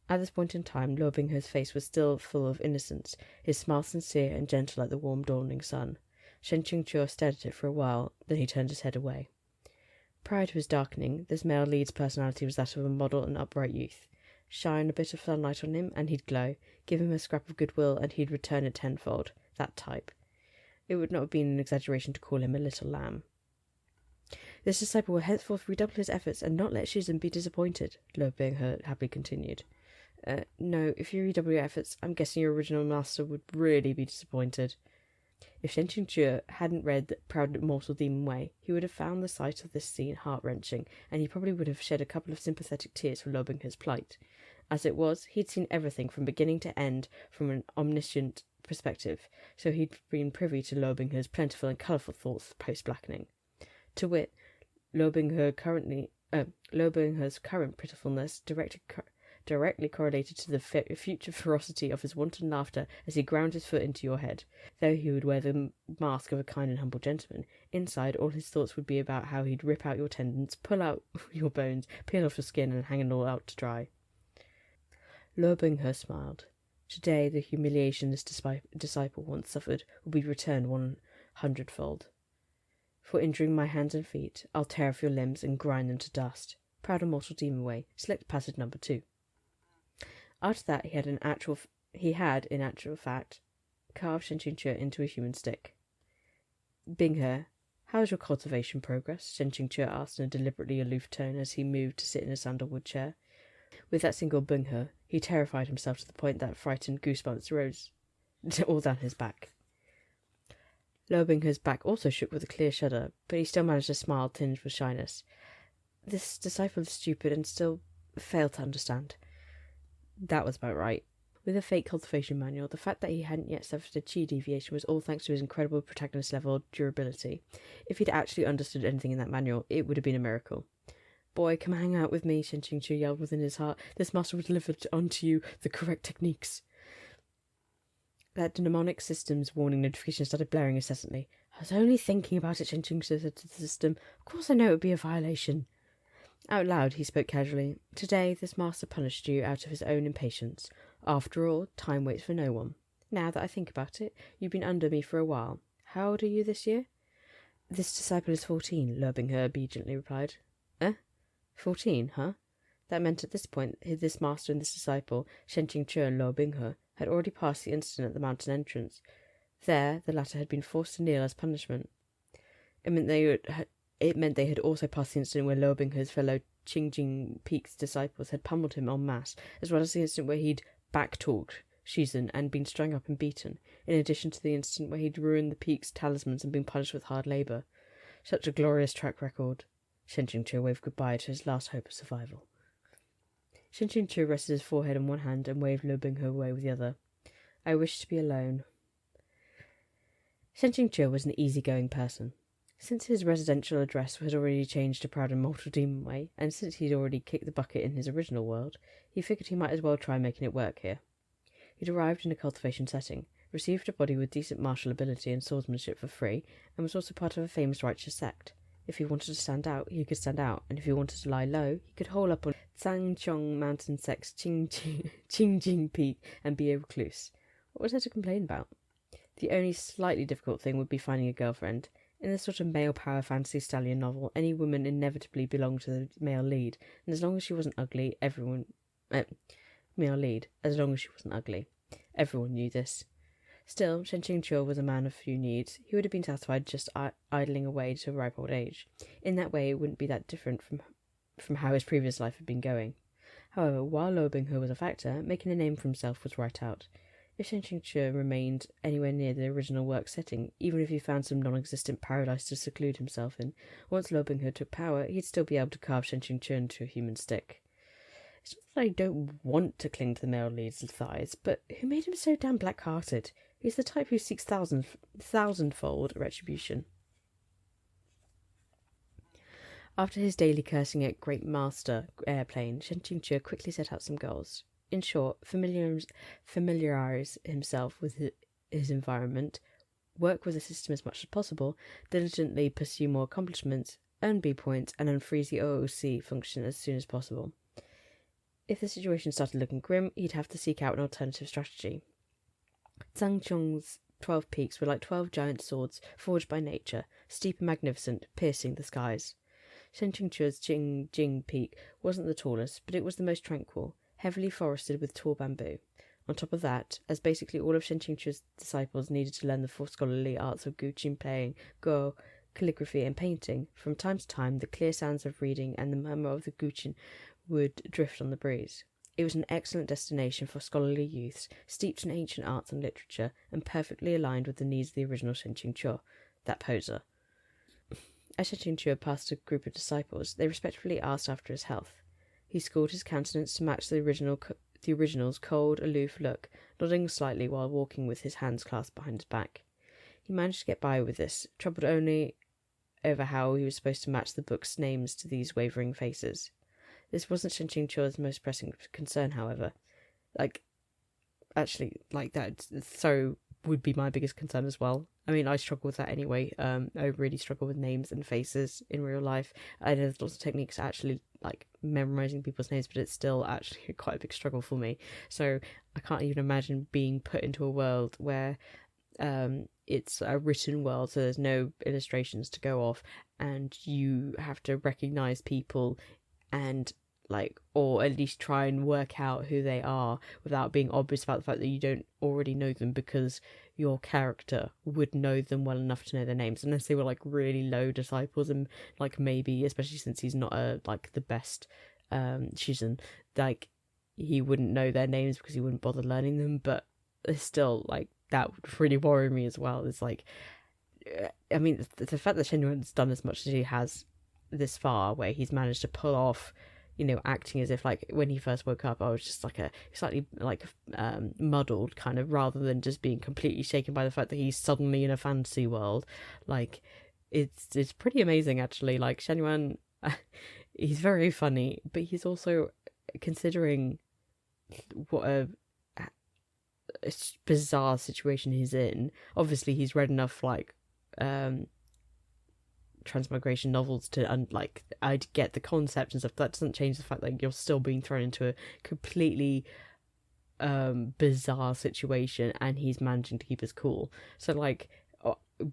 At this point in time, Luo Binghe's face was still full of innocence, his smile sincere and gentle like the warm dawning sun. Shen Qingzhi stared at it for a while, then he turned his head away. Prior to his darkening, this male lead's personality was that of a model and upright youth. Shine a bit of sunlight on him, and he'd glow. Give him a scrap of goodwill, and he'd return it tenfold. That type. It would not have been an exaggeration to call him a little lamb. This disciple will henceforth redouble his efforts and not let Shizhen be disappointed, Luo Binghe happily continued. No, if you redouble your efforts, I'm guessing your original master would really be disappointed. If Shen Qingzhi hadn't read The Proud Mortal Demon Way, he would have found the sight of this scene heart-wrenching, and he probably would have shed a couple of sympathetic tears for Luo Binghe's plight. As it was, he'd seen everything from beginning to end from an omniscient perspective, so he'd been privy to Luo Binghe's plentiful and colourful thoughts post-blackening. To wit, Luo Binghe's current pitifulness directly correlated to the future ferocity of his wanton laughter as he ground his foot into your head. Though he would wear the mask of a kind and humble gentleman, inside all his thoughts would be about how he'd rip out your tendons, pull out your bones, peel off your skin, and hang it all out to dry. Luo Binghe smiled. Today, the humiliation this disciple once suffered will be returned 100-fold. For injuring my hands and feet, I'll tear off your limbs and grind them to dust. Proud and Mortal Demon Way. Select passage number 2. After that, he had in actual fact carved Shen Qingzhi into a human stick. Binghe, how's your cultivation progress? Shen Qingzhi asked in a deliberately aloof tone as he moved to sit in a sandalwood chair. With that single Binghe, he terrified himself to the point that frightened goosebumps rose all down his back. Luo Binghe's back also shook with a clear shudder, but he still managed a smile tinged with shyness. This disciple is stupid and still failed to understand. That was about right. With a fake cultivation manual, the fact that he hadn't yet suffered a chi deviation was all thanks to his incredible protagonist-level durability. If he'd actually understood anything in that manual, it would have been a miracle. Boy, come hang out with me, Shen Qingzhi yelled within his heart. This master will deliver onto you the correct techniques. That mnemonic system's warning notification started blaring incessantly. I was only thinking about it, Shen Qingzhi said to the system. Of course I know it would be a violation. Out loud, he spoke casually. Today, this master punished you out of his own impatience. After all, time waits for no one. Now that I think about it, you've been under me for a while. How old are you this year? This disciple is 14, Luo Binghe obediently replied. 14, huh? That meant at this point, this master and this disciple, Shen Qingzhi and Luo Binghe, had already passed the incident at the mountain entrance. There, the latter had been forced to kneel as punishment. It meant they had also passed the incident where Luo Binghe's fellow Qingjing Peak's disciples had pummeled him en masse, as well as the incident where he'd back-talked Shizhen and been strung up and beaten, in addition to the incident where he'd ruined the Peak's talismans and been punished with hard labour. Such a glorious track record. Shen Qingzhi waved goodbye to his last hope of survival. Shen Qingzhi rested his forehead on one hand and waved Luo Binghe away with the other. I wish to be alone. Shen Qingzhi was an easygoing person. Since his residential address had already changed to Proud and Mortal Demon Way, and since he'd already kicked the bucket in his original world, he figured he might as well try making it work here. He'd arrived in a cultivation setting, received a body with decent martial ability and swordsmanship for free, and was also part of a famous righteous sect. If he wanted to stand out, he could stand out, and if he wanted to lie low, he could hole up on Zhangqiong Mountain Sect's Qingjing Peak and be a recluse. What was there to complain about? The only slightly difficult thing would be finding a girlfriend. In this sort of male power fantasy stallion novel, any woman inevitably belonged to the male lead, and as long as she wasn't ugly, male lead, as long as she wasn't ugly. Everyone knew this. Still, Shen Qingqiu was a man of few needs. He would have been satisfied just idling away to a ripe old age. In that way, it wouldn't be that different from how his previous life had been going. However, while Lo Binghe was a factor, making a name for himself was right out. If Shen Qingqiu remained anywhere near the original work setting, even if he found some non-existent paradise to seclude himself in, once Lo Binghe took power, he'd still be able to carve Shen Qingqiu into a human stick. It's not that I don't want to cling to the male lead's thighs, but who made him so damn black-hearted? He's the type who seeks thousandfold retribution. After his daily cursing at Great Master Airplane, Shen Qingqiu quickly set out some goals. In short, familiarise himself with his environment, work with the system as much as possible, diligently pursue more accomplishments, earn B points, and unfreeze the OOC function as soon as possible. If the situation started looking grim, he'd have to seek out an alternative strategy. Zhang Qiong's 12 peaks were like 12 giant swords forged by nature, steep and magnificent, piercing the skies. Shen Qingqiu's Jing Peak wasn't the tallest, but it was the most tranquil, heavily forested with tall bamboo. On top of that, as basically all of Shen Qingqiu's disciples needed to learn the four scholarly arts of guqin playing, go, calligraphy and painting, from time to time the clear sounds of reading and the murmur of the guqin would drift on the breeze. It was an excellent destination for scholarly youths, steeped in ancient arts and literature, and perfectly aligned with the needs of the original Shen Qingqiu, that poser. As Shen Qingqiu passed a group of disciples, they respectfully asked after his health. He schooled his countenance to match the original's cold, aloof look, nodding slightly while walking with his hands clasped behind his back. He managed to get by with this, troubled only over how he was supposed to match the book's names to these wavering faces. This wasn't Shen Qingqiu's most pressing concern, however. That so would be my biggest concern as well. I mean, I struggle with that anyway. I really struggle with names and faces in real life. I know there's lots of techniques actually like memorizing people's names, but it's still actually quite a big struggle for me. So I can't even imagine being put into a world where it's a written world, so there's no illustrations to go off, and you have to recognize people and or at least try and work out who they are without being obvious about the fact that you don't already know them, because your character would know them well enough to know their names, unless they were really low disciples, and maybe, especially since he's not the best Shizun, he wouldn't know their names because he wouldn't bother learning them. But it's still that would really worry me as well. It's I mean, the fact that Shen Yuan's done as much as he has this far, where he's managed to pull off acting as if when he first woke up, I was just a slightly muddled kind of, rather than just being completely shaken by the fact that he's suddenly in a fantasy world. It's pretty amazing actually. Shen Yuan, he's very funny, but he's also, considering what a bizarre situation he's in. Obviously he's read enough transmigration novels to I'd get the concept and stuff. That doesn't change the fact that you're still being thrown into a completely bizarre situation, and he's managing to keep his cool. So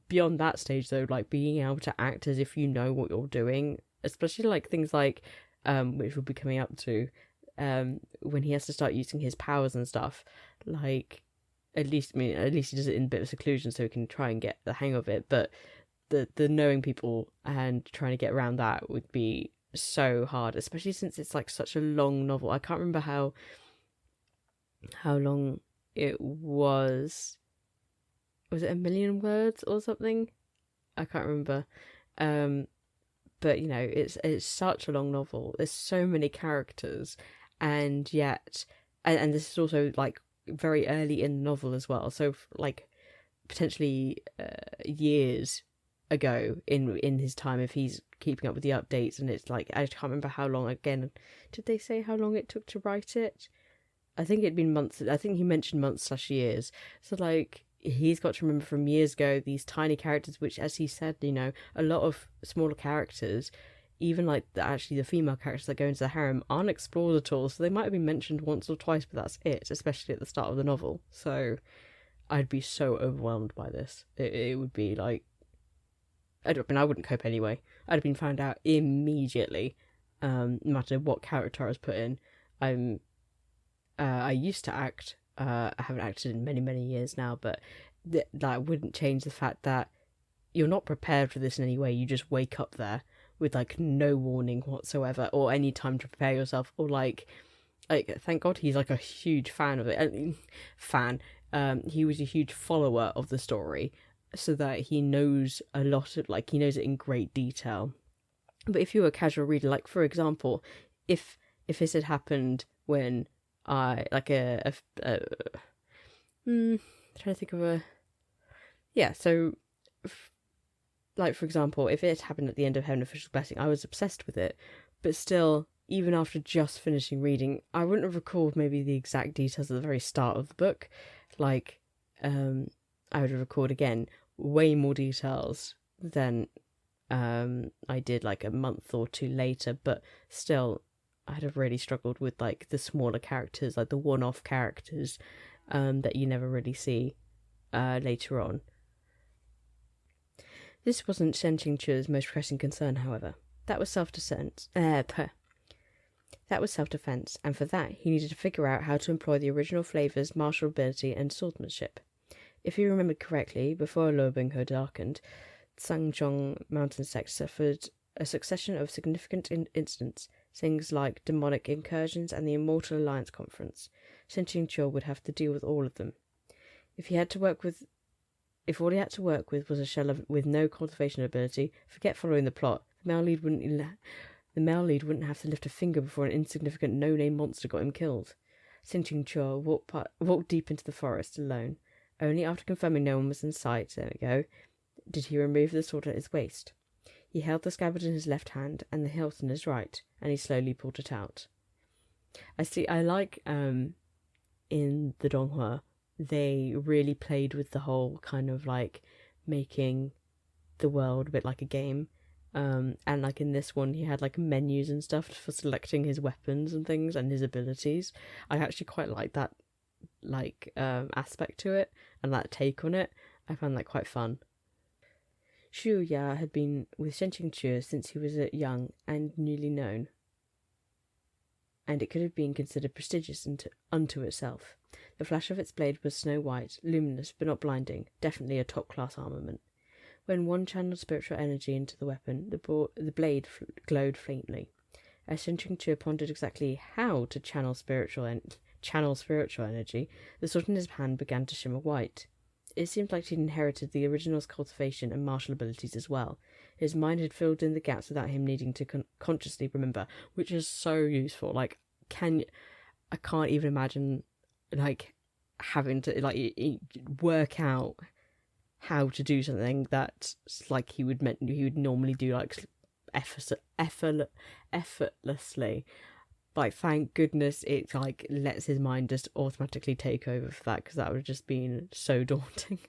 beyond that stage though, being able to act as if you know what you're doing, especially things which we'll be coming up to when he has to start using his powers and stuff, at least he does it in a bit of seclusion so he can try and get the hang of it, but the knowing people and trying to get around that would be so hard, especially since it's such a long novel. I can't remember how long it was. Was it 1,000,000 words or something? I can't remember. But it's such a long novel. There's so many characters, and yet, and this is also very early in the novel as well. So potentially years ago in his time, if he's keeping up with the updates, and it's I can't remember how long. Again, did they say how long it took to write it? I think it'd been months. I think he mentioned months/years. So he's got to remember from years ago these tiny characters, which, as he said, a lot of smaller characters, even actually the female characters that go into the harem, aren't explored at all. So they might have been mentioned once or twice, but that's it, especially at the start of the novel. So I'd be so overwhelmed by this. It would be I wouldn't cope anyway. I'd have been found out immediately, no matter what character I was put in. I used to act. I haven't acted in many, many years now, but that wouldn't change the fact that you're not prepared for this in any way. You just wake up there with like no warning whatsoever, or any time to prepare yourself, or like thank God he's like a huge fan of it. He was a huge follower of the story, so that he knows a lot of, like, he knows it in great detail. But if you were a casual reader, like for example, if this had happened when I trying to think of a like for example, if it had happened at the end of Heaven Official Blessing, I was obsessed with it, but still, even after just finishing reading, I wouldn't have recalled maybe the exact details at the very start of the book. Like, I would have recalled again way more details than I did like a month or two later, but still, I'd have really struggled with like the smaller characters, like the one-off characters that you never really see later on. This wasn't Shen Qingchu's most pressing concern, however. That was self-defense, and for that he needed to figure out how to employ the original flavors, martial ability, and swordsmanship. If you remembered correctly, before Luo Binghe darkened, Zhangzhong mountain sect suffered a succession of significant incidents, things like demonic incursions and the Immortal Alliance Conference. Shen Qingchu would have to deal with all of them. If all he had to work with was a shell with no cultivation ability, forget following the plot. The male lead wouldn't have to lift a finger before an insignificant no-name monster got him killed. Shen Qingchu walked deep into the forest alone. Only after confirming no one was in sight, did he remove the sword at his waist. He held the scabbard in his left hand and the hilt in his right, and he slowly pulled it out. I like in the Donghua, they really played with the whole kind of like making the world a bit like a game. And like in this one, he had like menus and stuff for selecting his weapons and things and his abilities. I actually quite like that aspect to it and that take on it. I found that quite fun. Xu Ya had been with Shen Qingchu since he was young and newly known, and it could have been considered prestigious unto itself. The flash of its blade was snow white, luminous but not blinding, definitely a top-class armament. When one channeled spiritual energy into the weapon, the blade glowed faintly. As Shen Qingchu pondered exactly how to channel spiritual energy, the sword in his hand began to shimmer white. It seemed like he'd inherited the original's cultivation and martial abilities as well. His mind had filled in the gaps without him needing to consciously remember, which is so useful. Like, I can't even imagine, like, having to, like, work out how to do something that, like, he would normally do, like, effortlessly. Like, thank goodness it, like, lets his mind just automatically take over for that, because that would have just been so daunting.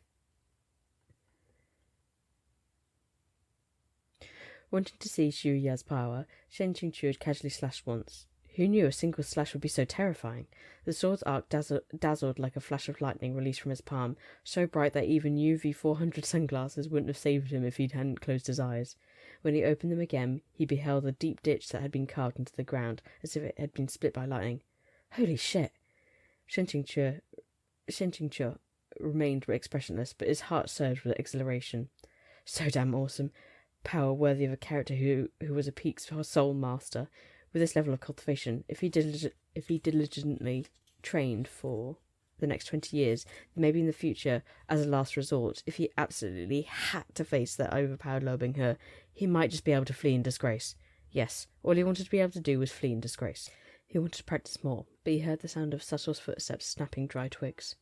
Wanting to see Xu Ya's power, Shen Qingchu had casually slashed once. Who knew a single slash would be so terrifying? The sword's arc dazzled like a flash of lightning released from his palm, so bright that even UV 400 sunglasses wouldn't have saved him if he hadn't closed his eyes. When he opened them again, he beheld a deep ditch that had been carved into the ground, as if it had been split by lightning. Holy shit! Shen Qingchu remained expressionless, but his heart surged with exhilaration. So damn awesome. Power worthy of a character who was a peak soul master. With this level of cultivation, if he diligently trained for the next 20 years, maybe in the future, as a last resort, if he absolutely had to face that overpowered Luo Binghe, he might just be able to flee in disgrace. Yes, all he wanted to be able to do was flee in disgrace. He wanted to practice more, but he heard the sound of subtle footsteps snapping dry twigs.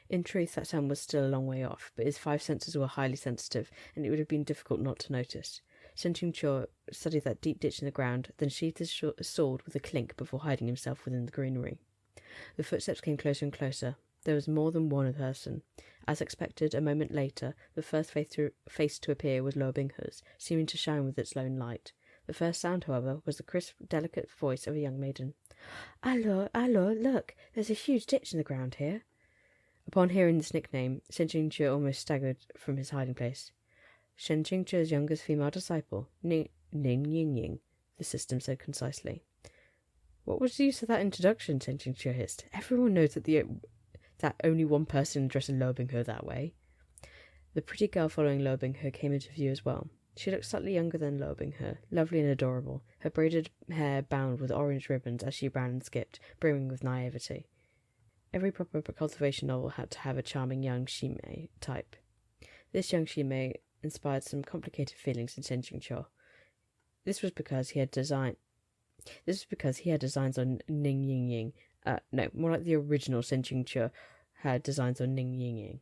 In truth, that sound was still a long way off, but his 5 senses were highly sensitive, and it would have been difficult not to notice. Shen Qingchu studied that deep ditch in the ground, then sheathed his sword with a clink before hiding himself within the greenery. The footsteps came closer and closer. There was more than one person. As expected, a moment later, the first face to appear was Luo Binghe's, seeming to shine with its lone light. The first sound, however, was the crisp, delicate voice of a young maiden. Allo, look, there's a huge ditch in the ground here. Upon hearing this nickname, Shen Qingchu almost staggered from his hiding place. Shen Qingzhe's youngest female disciple, Ning Yingying, the system said concisely. What was the use of that introduction? Shen Qingzhe hissed. Everyone knows that only one person addressed Luo Binghe that way. The pretty girl following Luo Binghe came into view as well. She looked slightly younger than Luo Binghe, lovely and adorable, her braided hair bound with orange ribbons as she ran and skipped, brimming with naivety. Every proper cultivation novel had to have a charming young Shimei type. This young Shimei inspired some complicated feelings in Shen Qingzhe. This was because he had designs on Ning Yingying. No, more like the original Shen Qingzhe had designs on Ning Yingying.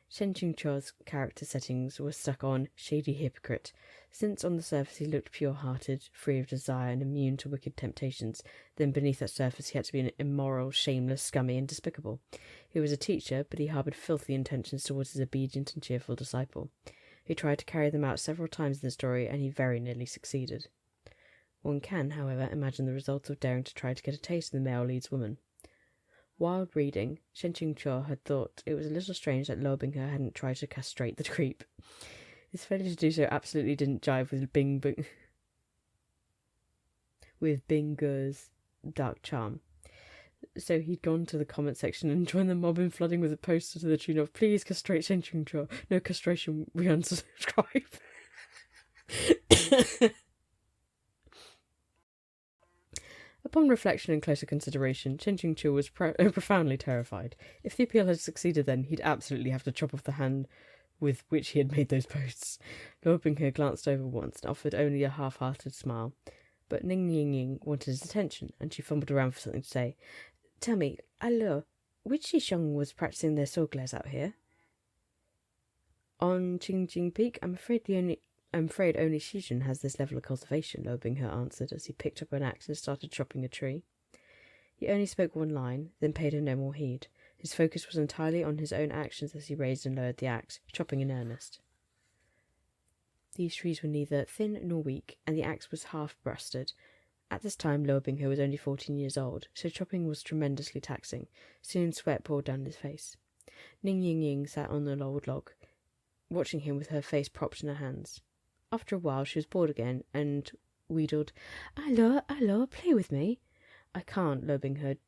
Shen Qingzhe's character settings were stuck on shady hypocrite, since on the surface he looked pure-hearted, free of desire and immune to wicked temptations, then beneath that surface he had to be an immoral, shameless, scummy and despicable. He was a teacher, but he harboured filthy intentions towards his obedient and cheerful disciple. He tried to carry them out several times in the story, and he very nearly succeeded. One can, however, imagine the result of daring to try to get a taste of the male lead's woman. While reading, Shen Qingzhe had thought it was a little strange that Luo Binghe hadn't tried to castrate the creep. His failure to do so absolutely didn't jive with Binghe's dark charm. So he'd gone to the comment section and joined the mob in flooding with a poster to the tune of "Please castrate Shen Qingzhe. No castration, we unsubscribe." Upon reflection and closer consideration, Shen Qingzhe was profoundly terrified. If the appeal had succeeded then, he'd absolutely have to chop off the hand with which he had made those posts. Luo Binghe glanced over once and offered only a half-hearted smile. But Ning Yingying wanted his attention, and she fumbled around for something to say. "Tell me, Luo, which Xisheng was practicing their sword glares out here?" "On Qingjing Peak, I'm afraid only Xizhen has this level of cultivation," Luo Binghe answered as he picked up an axe and started chopping a tree. He only spoke one line, then paid her no more heed. His focus was entirely on his own actions as he raised and lowered the axe, chopping in earnest. These trees were neither thin nor weak, and the axe was half-rusted. At this time, Luo Binghe was only 14 years old, so chopping was tremendously taxing. Soon sweat poured down his face. Ning Yingying sat on the old log, watching him with her face propped in her hands. After a while, she was bored again and wheedled, Luo, play with me." I can't. Luo Binghe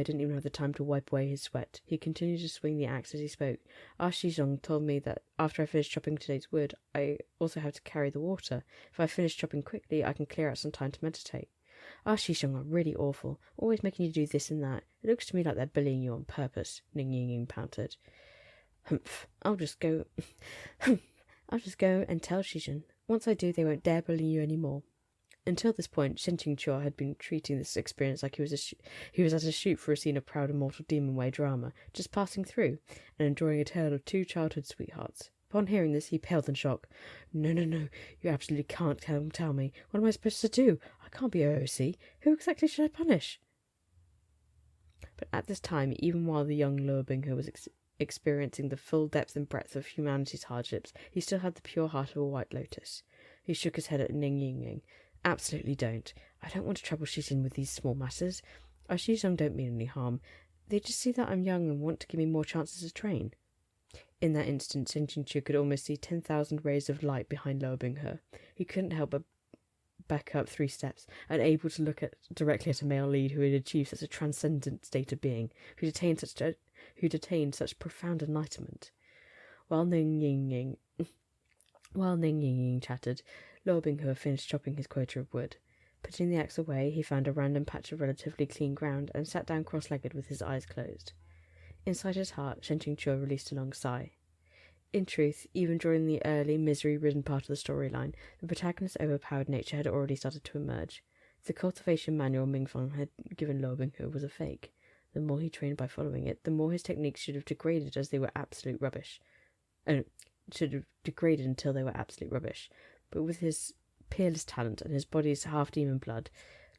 didn't even have the time to wipe away his sweat. He continued to swing the axe as he spoke. Xizong told me that after I finish chopping today's wood, I also have to carry the water. If I finish chopping quickly, I can clear out some time to meditate. Xizong are really awful, always making you do this and that. It looks to me like they're bullying you on purpose," Ning Yingying pouted. "Humph, I'll just go and tell Xizhen. Once I do, they won't dare bully you any more." Until this point, Shen Qingzhe had been treating this experience like he was at a shoot for a scene of Proud Immortal Demon Way drama, just passing through, and enjoying a tale of two childhood sweethearts. Upon hearing this, he paled in shock. No, you absolutely can't tell me. What am I supposed to do? I can't be OOC. Who exactly should I punish? But at this time, even while the young Luo Binghe was experiencing the full depth and breadth of humanity's hardships, he still had the pure heart of a white lotus. He shook his head at Ning Yingying. "Absolutely don't. I don't want to trouble Xizhen with these small matters. Our Xizhen don't mean any harm. They just see that I'm young and want to give me more chances to train." In that instant, Shen Qingzhe could almost see 10,000 rays of light behind Luo Binghe. He couldn't help but back up 3 steps, unable to look directly at a male lead who had achieved such a transcendent state of being, who'd attained such profound enlightenment. While Ning Yingying chattered, Luo Binghe finished chopping his quota of wood. Putting the axe away, he found a random patch of relatively clean ground and sat down cross-legged with his eyes closed. Inside his heart, Shen Qingzhe released a long sigh. In truth, even during the early, misery-ridden part of the storyline, the protagonist's overpowered nature had already started to emerge. The cultivation manual Mingfang had given Luo Binghe was a fake. The more he trained by following it, the more his techniques should have degraded as they were absolute rubbish. Should have degraded until they were absolute rubbish. But with his peerless talent and his body's half-demon blood,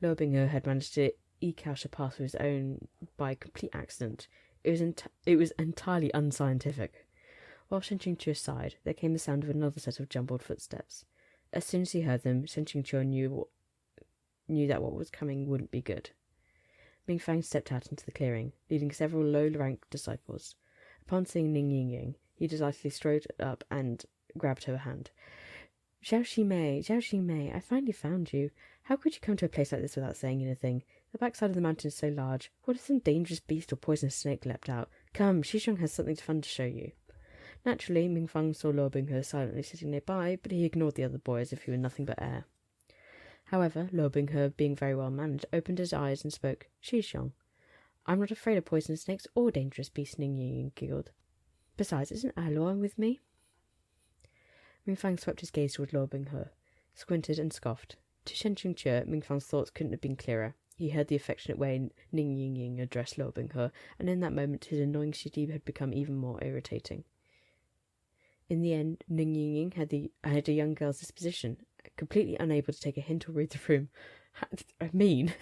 Luo Binghe had managed to eke out a path of his own by complete accident. It was entirely unscientific. While Shen Qingzhe sighed, there came the sound of another set of jumbled footsteps. As soon as he heard them, Shen Qingzhe knew that what was coming wouldn't be good. Mingfang stepped out into the clearing, leading several low-ranked disciples. Upon seeing Ning Yingying, He decisively strode up and grabbed her hand. Xiao Mei, I finally found you. How could you come to a place like this without saying anything? The backside of the mountain is so large. What if some dangerous beast or poisonous snake leapt out? Come, Xisheng has something fun to show you. Naturally, Mingfang saw Luo Binghe silently sitting nearby, but he ignored the other boy as if he were nothing but air. However, Luo Binghe, being very well mannered, opened his eyes and spoke. Xisheng. I'm not afraid of poisonous snakes or dangerous beasts, Ning Ying giggled. Besides, isn't Luo with me? Mingfang swept his gaze toward Luo Binghe, squinted and scoffed. To Shen Qingqie, Mingfang's thoughts couldn't have been clearer. He heard the affectionate way Ning Ying addressed Luo Binghe, and in that moment his annoying Shidi had become even more irritating. In the end, Ning Ying had a young girl's disposition, completely unable to take a hint or read the room. I mean,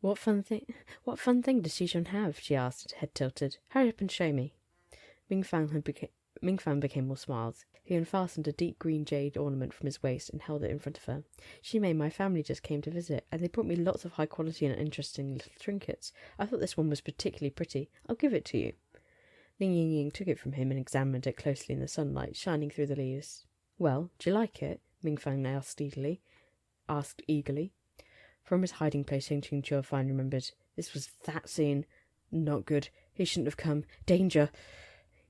What fun thing does Xisheng have? She asked, head tilted. Hurry up and show me. Mingfang became more smiles. He unfastened a deep green jade ornament from his waist and held it in front of her. My family just came to visit, and they brought me lots of high quality and interesting little trinkets. I thought this one was particularly pretty. I'll give it to you. Ning Ying took it from him and examined it closely in the sunlight, shining through the leaves. Well, do you like it? Mingfang asked eagerly. From his hiding place, Shen Qingqie finally remembered. This was that scene. Not good. He shouldn't have come. Danger!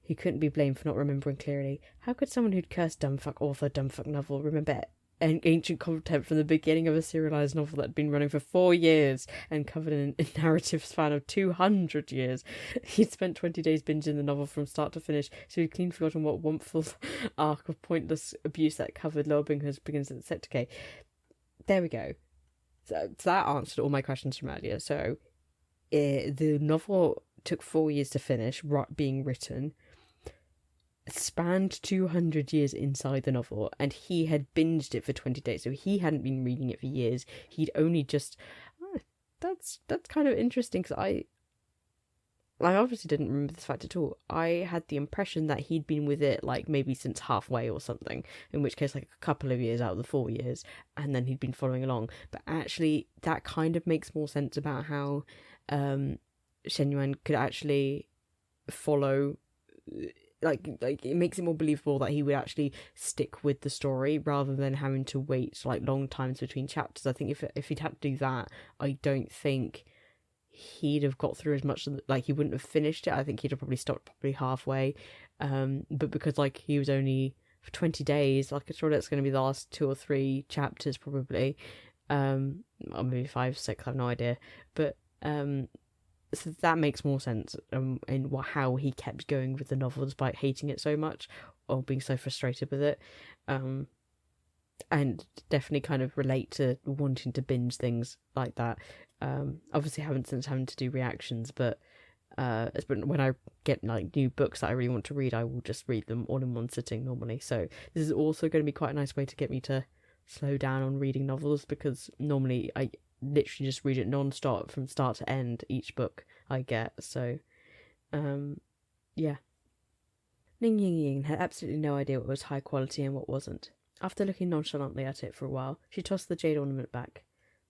He couldn't be blamed for not remembering clearly. How could someone who'd cursed dumbfuck author dumbfuck novel remember ancient content from the beginning of a serialized novel that had been running for 4 years and covered in a narrative span of 200 years? He'd spent 20 days binging the novel from start to finish, so he'd clean forgotten what wonderful arc of pointless abuse that covered Luo Binghe's begins at the set decay. There we go. So that answered all my questions from earlier. So the novel took 4 years to finish, being written, spanned 200 years inside the novel, and he had binged it for 20 days. So he hadn't been reading it for years. He'd only just... that's kind of interesting, because I obviously didn't remember this fact at all. I had the impression that he'd been with it like maybe since halfway or something, in which case like a couple of years out of the 4 years, and then he'd been following along. But actually that kind of makes more sense about how Shen Yuan could actually follow, like it makes it more believable that he would actually stick with the story rather than having to wait like long times between chapters. I think if he'd had to do that, I don't think he'd have got through as much, like he wouldn't have finished it. I think he'd have probably stopped halfway, but because like he was only for 20 days, like I'm sure that's going to be the last 2 or 3 chapters probably, or maybe 5, 6, I have no idea, but so that makes more sense in how he kept going with the novel despite hating it so much or being so frustrated with it, and definitely kind of relate to wanting to binge things like that. Obviously haven't since having to do reactions, but when I get like new books that I really want to read, I will just read them all in one sitting normally. So this is also going to be quite a nice way to get me to slow down on reading novels, because normally I literally just read it non-stop from start to end each book I get. So yeah. Ning Ying had absolutely no idea what was high quality and what wasn't. After looking nonchalantly at it for a while, she tossed the jade ornament back.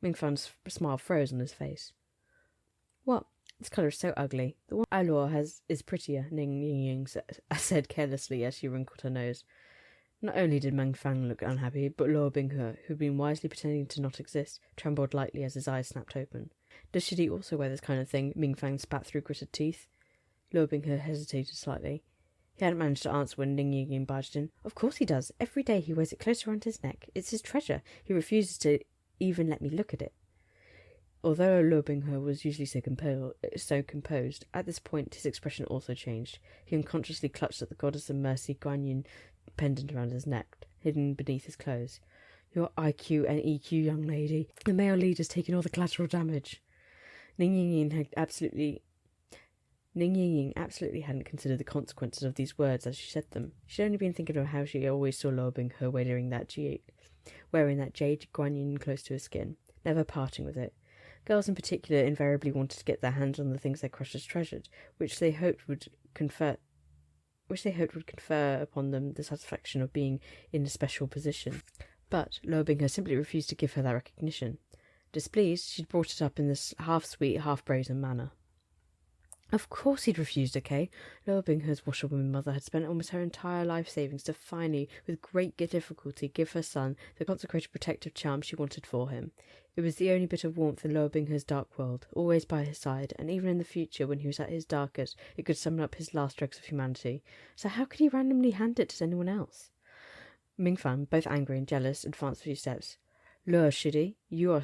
Mingfang's smile froze on his face. What? This colour is so ugly. The one Luo has is prettier, Ning Ying said carelessly as she wrinkled her nose. Not only did Mingfang look unhappy, but Luo Binghe, who'd been wisely pretending to not exist, trembled lightly as his eyes snapped open. Does Shidi also wear this kind of thing? Mingfang spat through gritted teeth. Luo Binghe hesitated slightly. He hadn't managed to answer when Ning Ying barged in. Of course he does. Every day he wears it close around his neck. It's his treasure. He refuses to even let me look at it. Although Luo Binghe was usually so composed, at this point his expression also changed. He unconsciously clutched at the Goddess of Mercy Guanyin pendant around his neck, hidden beneath his clothes. Your IQ and EQ, young lady. The male leader's taking all the collateral damage. Ning Ying absolutely hadn't considered the consequences of these words as she said them. She'd only been thinking of how she always saw Luo Binghe wearing that jade guanyin close to her skin, never parting with it. Girls in particular invariably wanted to get their hands on the things their crushes treasured, which they hoped would confer upon them the satisfaction of being in a special position. But Luo Binghe simply refused to give her that recognition. Displeased, she'd brought it up in this half-sweet, half-brazen manner. Of course he'd refused, okay? Lower Bingher's washerwoman mother had spent almost her entire life savings to finally, with great difficulty, give her son the consecrated protective charm she wanted for him. It was the only bit of warmth in Lower Bingher's dark world, always by his side, and even in the future, when he was at his darkest, it could summon up his last dregs of humanity. So how could he randomly hand it to anyone else? Mingfang, both angry and jealous, advanced a few steps. Luo Shidi, you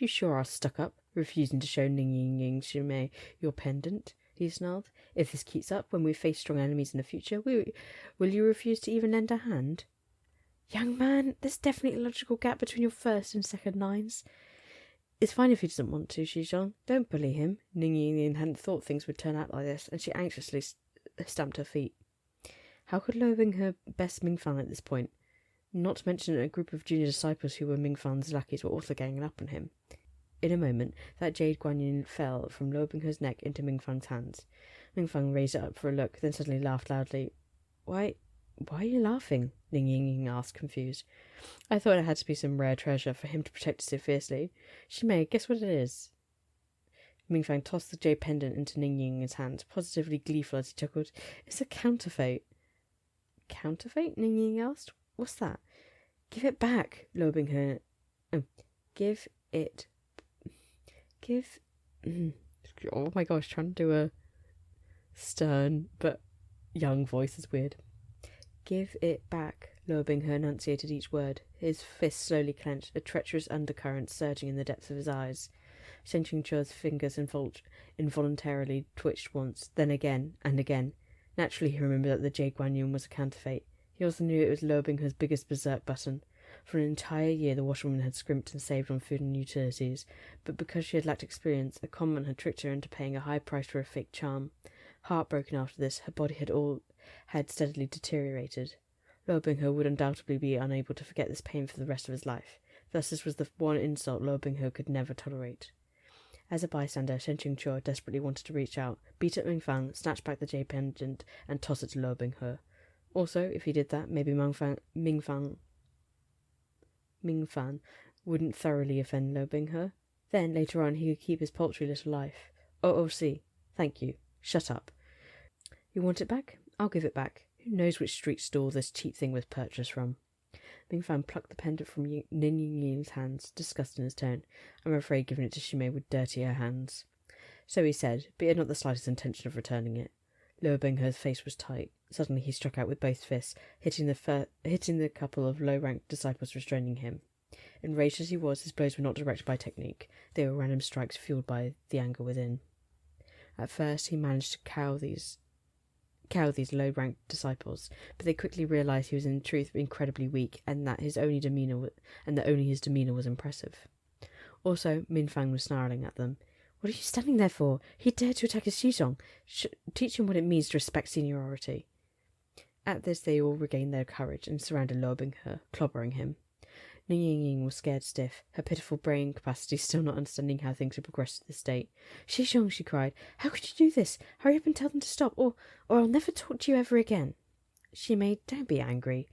sure are stuck up, refusing to show Ning Ying Shimei your pendant, he snarled. If this keeps up, when we face strong enemies in the future, will you refuse to even lend a hand? Young man, there's definitely a logical gap between your first and second lines. It's fine if he doesn't want to, Xizhong. Don't bully him. Ning Ying hadn't thought things would turn out like this, and she anxiously stamped her feet. How could Lo Binghe best Mingfang at this point? Not to mention a group of junior disciples who were Mingfang's lackeys were also ganging up on him. In a moment, that jade guanyin fell from Lo Binghe's neck into Mingfang's hands. Mingfang raised it up for a look, then suddenly laughed loudly. Why are you laughing? Ning Ying asked, confused. I thought it had to be some rare treasure for him to protect so fiercely. Shimei, guess what it is? Mingfang tossed the jade pendant into Ning Ying's hands, positively gleeful as he chuckled. It's a counterfeit. Counterfeit? Ning Ying asked. What's that? Give it back, Lo Binghe. Give it. Oh my gosh, trying to do a stern but young voice is weird. Give it back, Lo Binghe enunciated each word. His fist slowly clenched, a treacherous undercurrent surging in the depths of his eyes. Shen Qingchuo's fingers involuntarily twitched once, then again and again. Naturally, he remembered that the Jade Guanyin was a counterfeit. He also knew it was Lo Binghe's biggest berserk button. For an entire year, the washerwoman had scrimped and saved on food and utilities, but because she had lacked experience, a conman had tricked her into paying a high price for a fake charm. Heartbroken after this, her body had steadily deteriorated. Lo Binghe would undoubtedly be unable to forget this pain for the rest of his life. Thus, this was the one insult Lo Binghe could never tolerate. As a bystander, Shen Qingchuo desperately wanted to reach out, beat up Mingfang, snatch back the jade pendant, and toss it to Lo Binghe. Also, if he did that, maybe Mingfang wouldn't thoroughly offend Lo Binghe. Then, later on, he could keep his paltry little life. OOC. Thank you. Shut up. You want it back? I'll give it back. Who knows which street stall this cheap thing was purchased from? Mingfang plucked the pendant from Ning Ying's hands, disgust in his tone. I'm afraid giving it to Shimei would dirty her hands. So he said, but he had not the slightest intention of returning it. Lo Binghe's face was tight. Suddenly he struck out with both fists, hitting the couple of low-ranked disciples restraining him. Enraged as he was, his blows were not directed by technique. They were random strikes fueled by the anger within. At first he managed to cow these low-ranked disciples, but they quickly realized he was in truth incredibly weak, and that only his demeanor was impressive. Also, Mingfang was snarling at them. What are you standing there for? He dared to attack his Xizhong. Teach him what it means to respect seniority. At this, they all regained their courage and surrounded Lo Binghe, clobbering him. Ning Ying was scared stiff, her pitiful brain capacity still not understanding how things had progressed to this state. Xizhong, she cried, how could you do this? Hurry up and tell them to stop, or I'll never talk to you ever again. Shimei, don't be angry.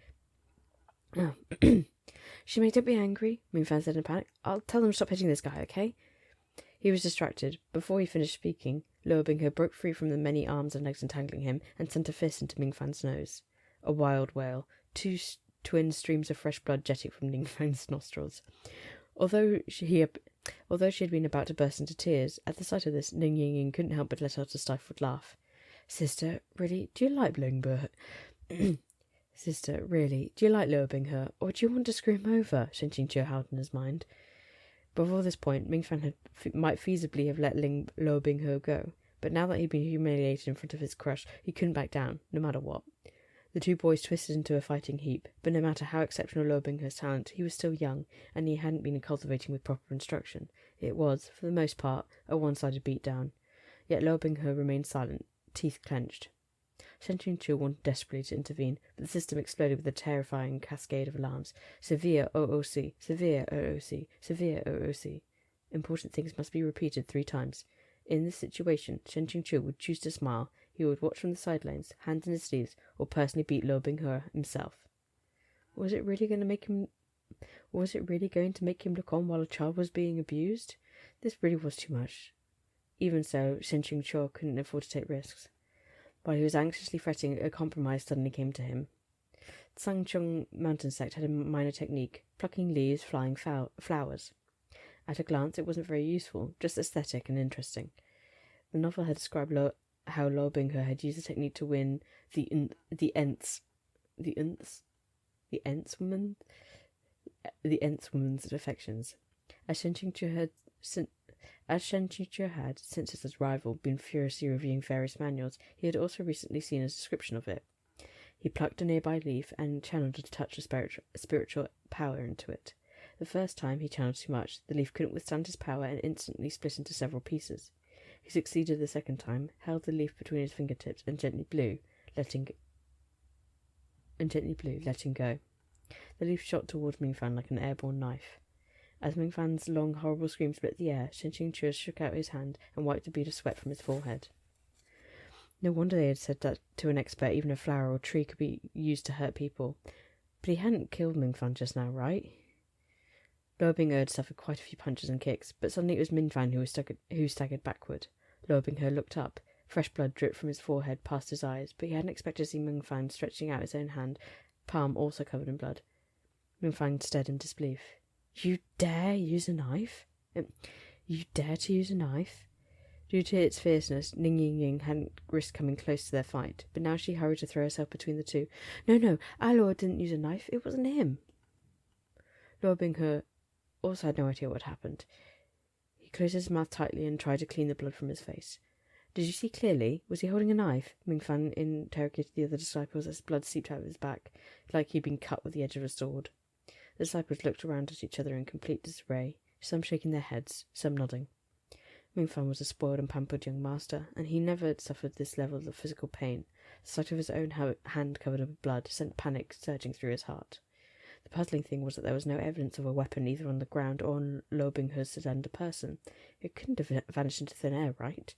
Shimei, don't be angry, Mingfang said in a panic. I'll tell them to stop hitting this guy, okay? He was distracted. Before he finished speaking, Lo Binghe broke free from the many arms and legs entangling him and sent a fist into Mingfang's nose. A wild wail, two twin streams of fresh blood jetting from Mingfang's nostrils. Although she had been about to burst into tears, at the sight of this, Ning Ying couldn't help but let out a stifled laugh. Sister, really, do you like Lo Binghe? Sister, really, do you like Lo Binghe, or do you want to screw him over? Shen Qingchuo howled in his mind. Before this point, Mingfang might feasibly have let Lo Binghe go, but now that he'd been humiliated in front of his crush, he couldn't back down, no matter what. The two boys twisted into a fighting heap, but no matter how exceptional Lo Binghe's talent, he was still young, and he hadn't been cultivating with proper instruction. It was, for the most part, a one-sided beatdown. Yet Lo Binghe remained silent, teeth clenched. Shen Qingchuo wanted desperately to intervene, but the system exploded with a terrifying cascade of alarms. Severe OOC, severe OOC, severe OOC. Important things must be repeated 3 times. In this situation, Shen Qingchuo would choose to smile. He would watch from the sidelines, hands in his sleeves, or personally beat Lo Binghe himself. Was it really going to make him look on while a child was being abused? This really was too much. Even so, Shin Ching-chor couldn't afford to take risks. While he was anxiously fretting, a compromise suddenly came to him. The Sangchung mountain sect had a minor technique, plucking leaves, flying flowers. At a glance, it wasn't very useful, just aesthetic and interesting. The novel had described how Lo Bing-he had used the technique to win the Ents woman's affections. As Shen Qingchu had, since his arrival, been furiously reviewing various manuals, he had also recently seen a description of it. He plucked a nearby leaf and channeled a touch of spiritual power into it. The first time he channeled too much, the leaf couldn't withstand his power and instantly split into several pieces. He succeeded the second time, held the leaf between his fingertips, and gently blew, letting go. The leaf shot towards Mingfan like an airborne knife. As Mingfan's long, horrible scream split the air, Shen Qingchu shook out his hand and wiped a bead of sweat from his forehead. No wonder they had said that to an expert even a flower or tree could be used to hurt people. But he hadn't killed Mingfan just now, right? Lo Bing-he had suffered quite a few punches and kicks, but suddenly it was Mingfan who staggered backward. Lo Bing-he looked up. Fresh blood dripped from his forehead past his eyes, but he hadn't expected to see Mingfan stretching out his own hand, palm also covered in blood. Mingfan stared in disbelief. You dare use a knife? You dare to use a knife? Due to its fierceness, Ning Ying hadn't risked coming close to their fight, but now she hurried to throw herself between the two. No, our lord didn't use a knife. It wasn't him. Lo Bing-he also had no idea what happened. He closed his mouth tightly and tried to clean the blood from his face. Did you see clearly? Was he holding a knife? Mingfan interrogated the other disciples as blood seeped out of his back, like he'd been cut with the edge of a sword. The disciples looked around at each other in complete disarray, some shaking their heads, some nodding. Mingfan was a spoiled and pampered young master, and he never had suffered this level of physical pain. The sight of his own hand covered with blood sent panic surging through his heart. The puzzling thing was that there was no evidence of a weapon either on the ground or on Lo Bing-he's slender person. It couldn't have vanished into thin air, right?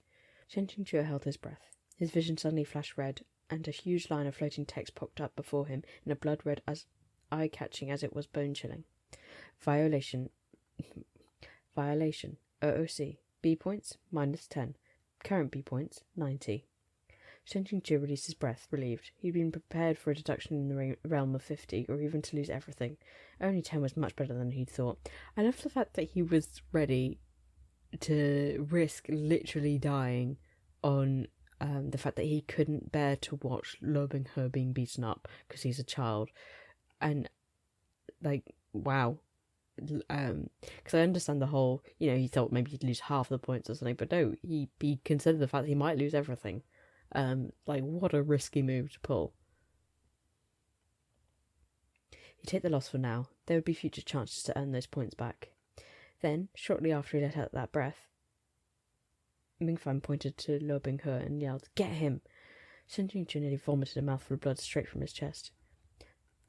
Shen Qingchu held his breath. His vision suddenly flashed red, and a huge line of floating text popped up before him in a blood-red eye-catching as it was bone-chilling. Violation. OOC. B points, -10. Current B points, 90. Shen Qingchu released his breath, relieved. He'd been prepared for a deduction in the realm of 50, or even to lose everything. Only 10 was much better than he'd thought. I love the fact that he was ready to risk literally dying on the fact that he couldn't bear to watch Lo Bing-he being beaten up because he's a child. And, like, wow. Because I understand the whole, he thought maybe he'd lose half the points or something, but no, he considered the fact that he might lose everything. What a risky move to pull. He'd take the loss for now. There would be future chances to earn those points back. Then, shortly after he let out that breath, Mingfan pointed to Lo Bing-he and yelled, "Get him!" Shen Qingchu nearly vomited a mouthful of blood straight from his chest.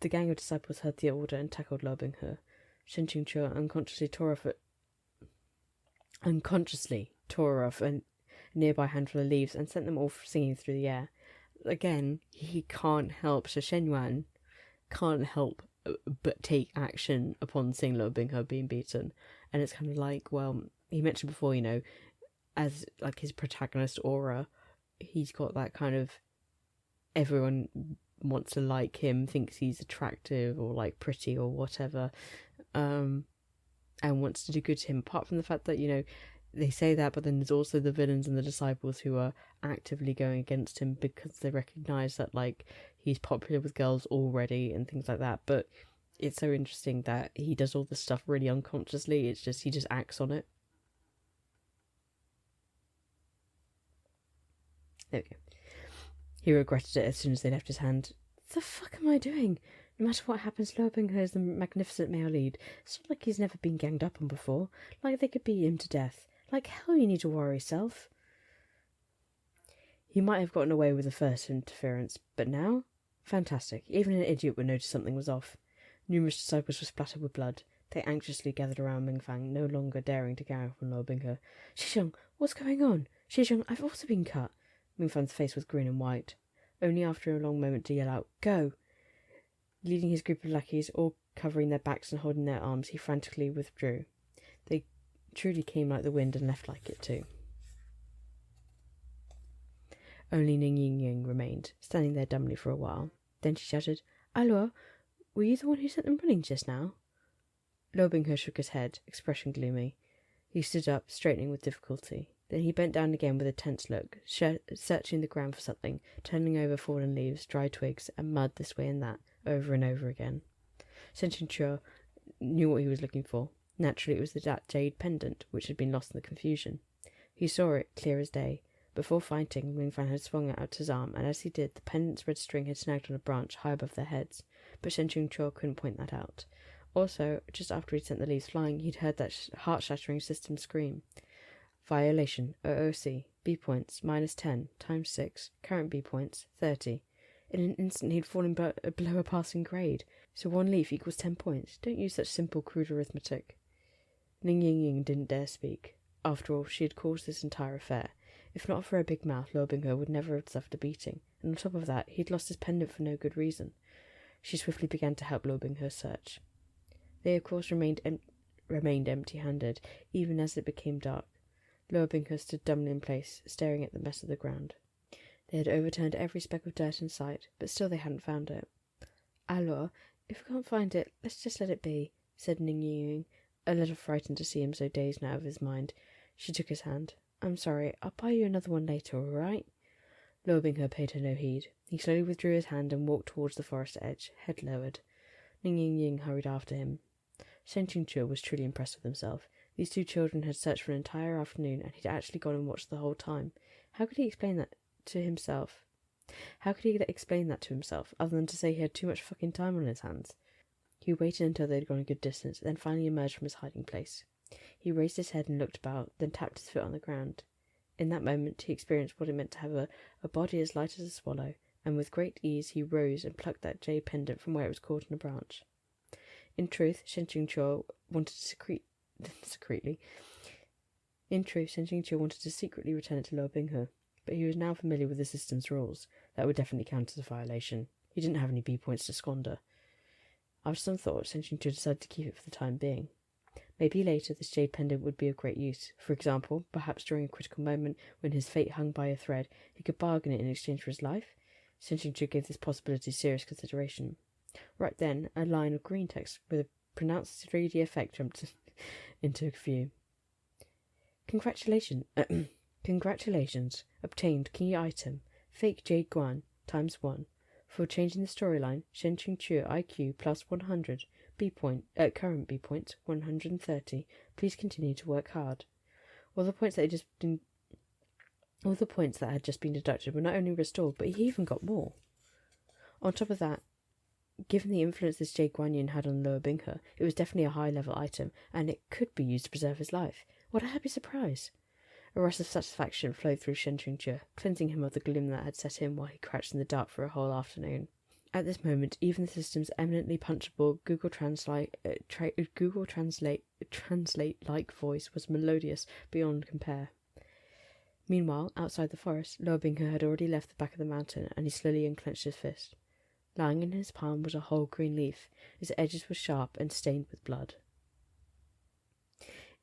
The gang of disciples heard the order and tackled Lo Bing-he. Shen Qingchu unconsciously tore off a nearby handful of leaves and sent them all singing through the air. Again, he can't help, so Shen Yuan can't help but take action upon seeing Lo Bing-he being beaten. And it's kind of like, well, he mentioned before, as like his protagonist aura, he's got that kind of everyone wants to like him, thinks he's attractive or like pretty or whatever, and wants to do good to him. Apart from the fact that, they say that, but then there's also the villains and the disciples who are actively going against him because they recognise that, like, he's popular with girls already and things like that. But it's so interesting that he does all this stuff really unconsciously. It's just, he just acts on it. There we go. He regretted it as soon as they left his hand. The fuck am I doing? No matter what happens, Lo Bing-he is the magnificent male lead. It's not like he's never been ganged up on before. Like they could beat him to death. Like hell you need to worry yourself. He might have gotten away with the first interference, but now? Fantastic. Even an idiot would notice something was off. Numerous disciples were splattered with blood. They anxiously gathered around Mingfan, no longer daring to gang up on Lo Bing-he. Shizhong, what's going on? Shizhong, I've also been cut. Mingfan's face was green and white. Only after a long moment to yell out, "Go!" Leading his group of lackeys, all covering their backs and holding their arms, he frantically withdrew. They truly came like the wind and left like it too. Only Ning Ying Ying remained, standing there dumbly for a while. Then she shouted, "Alua, were you the one who sent them running just now?" Luo Binghe shook his head, expression gloomy. He stood up, straightening with difficulty. Then he bent down again with a tense look, searching the ground for something, turning over fallen leaves, dry twigs, and mud this way and that, over and over again. Shen Qingque knew what he was looking for. Naturally, it was that jade pendant, which had been lost in the confusion. He saw it, clear as day. Before fighting, Mingfan had swung it out his arm, and as he did, the pendant's red string had snagged on a branch high above their heads. But Shen Qingque couldn't point that out. Also, just after he'd sent the leaves flying, he'd heard that heart-shattering system scream. Violation, OOC, B points, -10, times 6, current B points, 30. In an instant he'd fallen below a passing grade, so 1 leaf equals 10 points. Don't use such simple, crude arithmetic. Ning Ying Ying didn't dare speak. After all, she had caused this entire affair. If not for her big mouth, Luo Binghe would never have suffered a beating, and on top of that, he'd lost his pendant for no good reason. She swiftly began to help Luo Binghe search. They, of course, remained empty-handed, even as it became dark. Luo Binghe stood dumbly in place, staring at the mess of the ground. They had overturned every speck of dirt in sight, but still they hadn't found it. "Alors, if we can't find it, let's just let it be," said Ning Ying, a little frightened to see him so dazed now of his mind. She took his hand. "I'm sorry, I'll buy you another one later, all right?" Luo Binghe paid her no heed. He slowly withdrew his hand and walked towards the forest edge, head lowered. Ning Ying Ying hurried after him. Shen Qingque was truly impressed with himself. These 2 children had searched for an entire afternoon, and he'd actually gone and watched the whole time. How could he explain that to himself? Other than to say he had too much fucking time on his hands? He waited until they had gone a good distance, then finally emerged from his hiding place. He raised his head and looked about, then tapped his foot on the ground. In that moment he experienced what it meant to have a body as light as a swallow, and with great ease he rose and plucked that jade pendant from where it was caught in a branch. In truth, Shen Qingque wanted to secretly return it to Luo Binghe, but he was now familiar with the system's rules. That would definitely count as a violation. He didn't have any B points to squander. After some thought, Shen Qingque decided to keep it for the time being. Maybe later this jade pendant would be of great use. For example, perhaps during a critical moment when his fate hung by a thread, he could bargain it in exchange for his life. Shen Qingque gave this possibility serious consideration. Right then, a line of green text with a pronounced 3D effect jumped into view. Congratulations. Obtained key item. Fake Jade Guan, ×1. For changing the storyline, Shen Qingque IQ plus 100. Current B points, 130. Please continue to work hard. All the points that had just been deducted were not only restored, but he even got more. On top of that, given the influence this Jade Guanyin had on Luo Binghe, it was definitely a high-level item, and it could be used to preserve his life. What a happy surprise! A rush of satisfaction flowed through Shen Qingque, cleansing him of the gloom that had set in while he crouched in the dark for a whole afternoon. At this moment, even the system's eminently punchable Google Translate-like voice was melodious beyond compare. Meanwhile, outside the forest, Luo Binghe had already left the back of the mountain, and he slowly unclenched his fist. Lying in his palm was a whole green leaf. Its edges were sharp and stained with blood.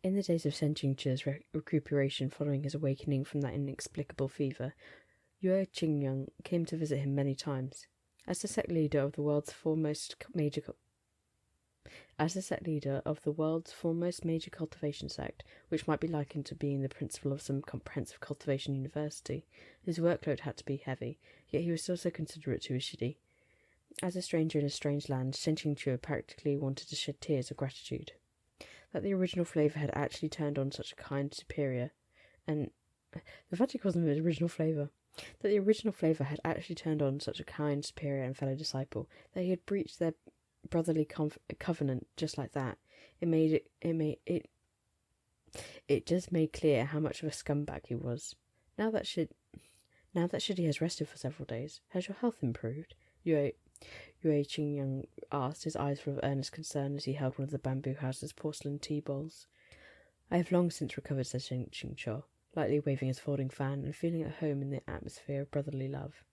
In the days of Shen Qingque's recuperation following his awakening from that inexplicable fever, Yue Qingyang came to visit him many times. As the sect leader of the world's foremost major cultivation sect, which might be likened to being the principal of some comprehensive cultivation university, his workload had to be heavy, yet he was still so considerate to his shidi. As a stranger in a strange land, Shen Qingque practically wanted to shed tears of gratitude. That the original flavour had actually turned on such a kind superior, and the fact he calls him his original flavour, that the original flavour had actually turned on such a kind superior and fellow disciple, that he had breached their brotherly covenant just like that. It just made clear how much of a scumbag he was. Now that Shidi has rested for several days, has your health improved? Yue Qingyang asked, his eyes full of earnest concern as he held one of the bamboo house's porcelain tea bowls. I have long since recovered, said Shen Qingque, lightly waving his folding fan and feeling at home in the atmosphere of brotherly love.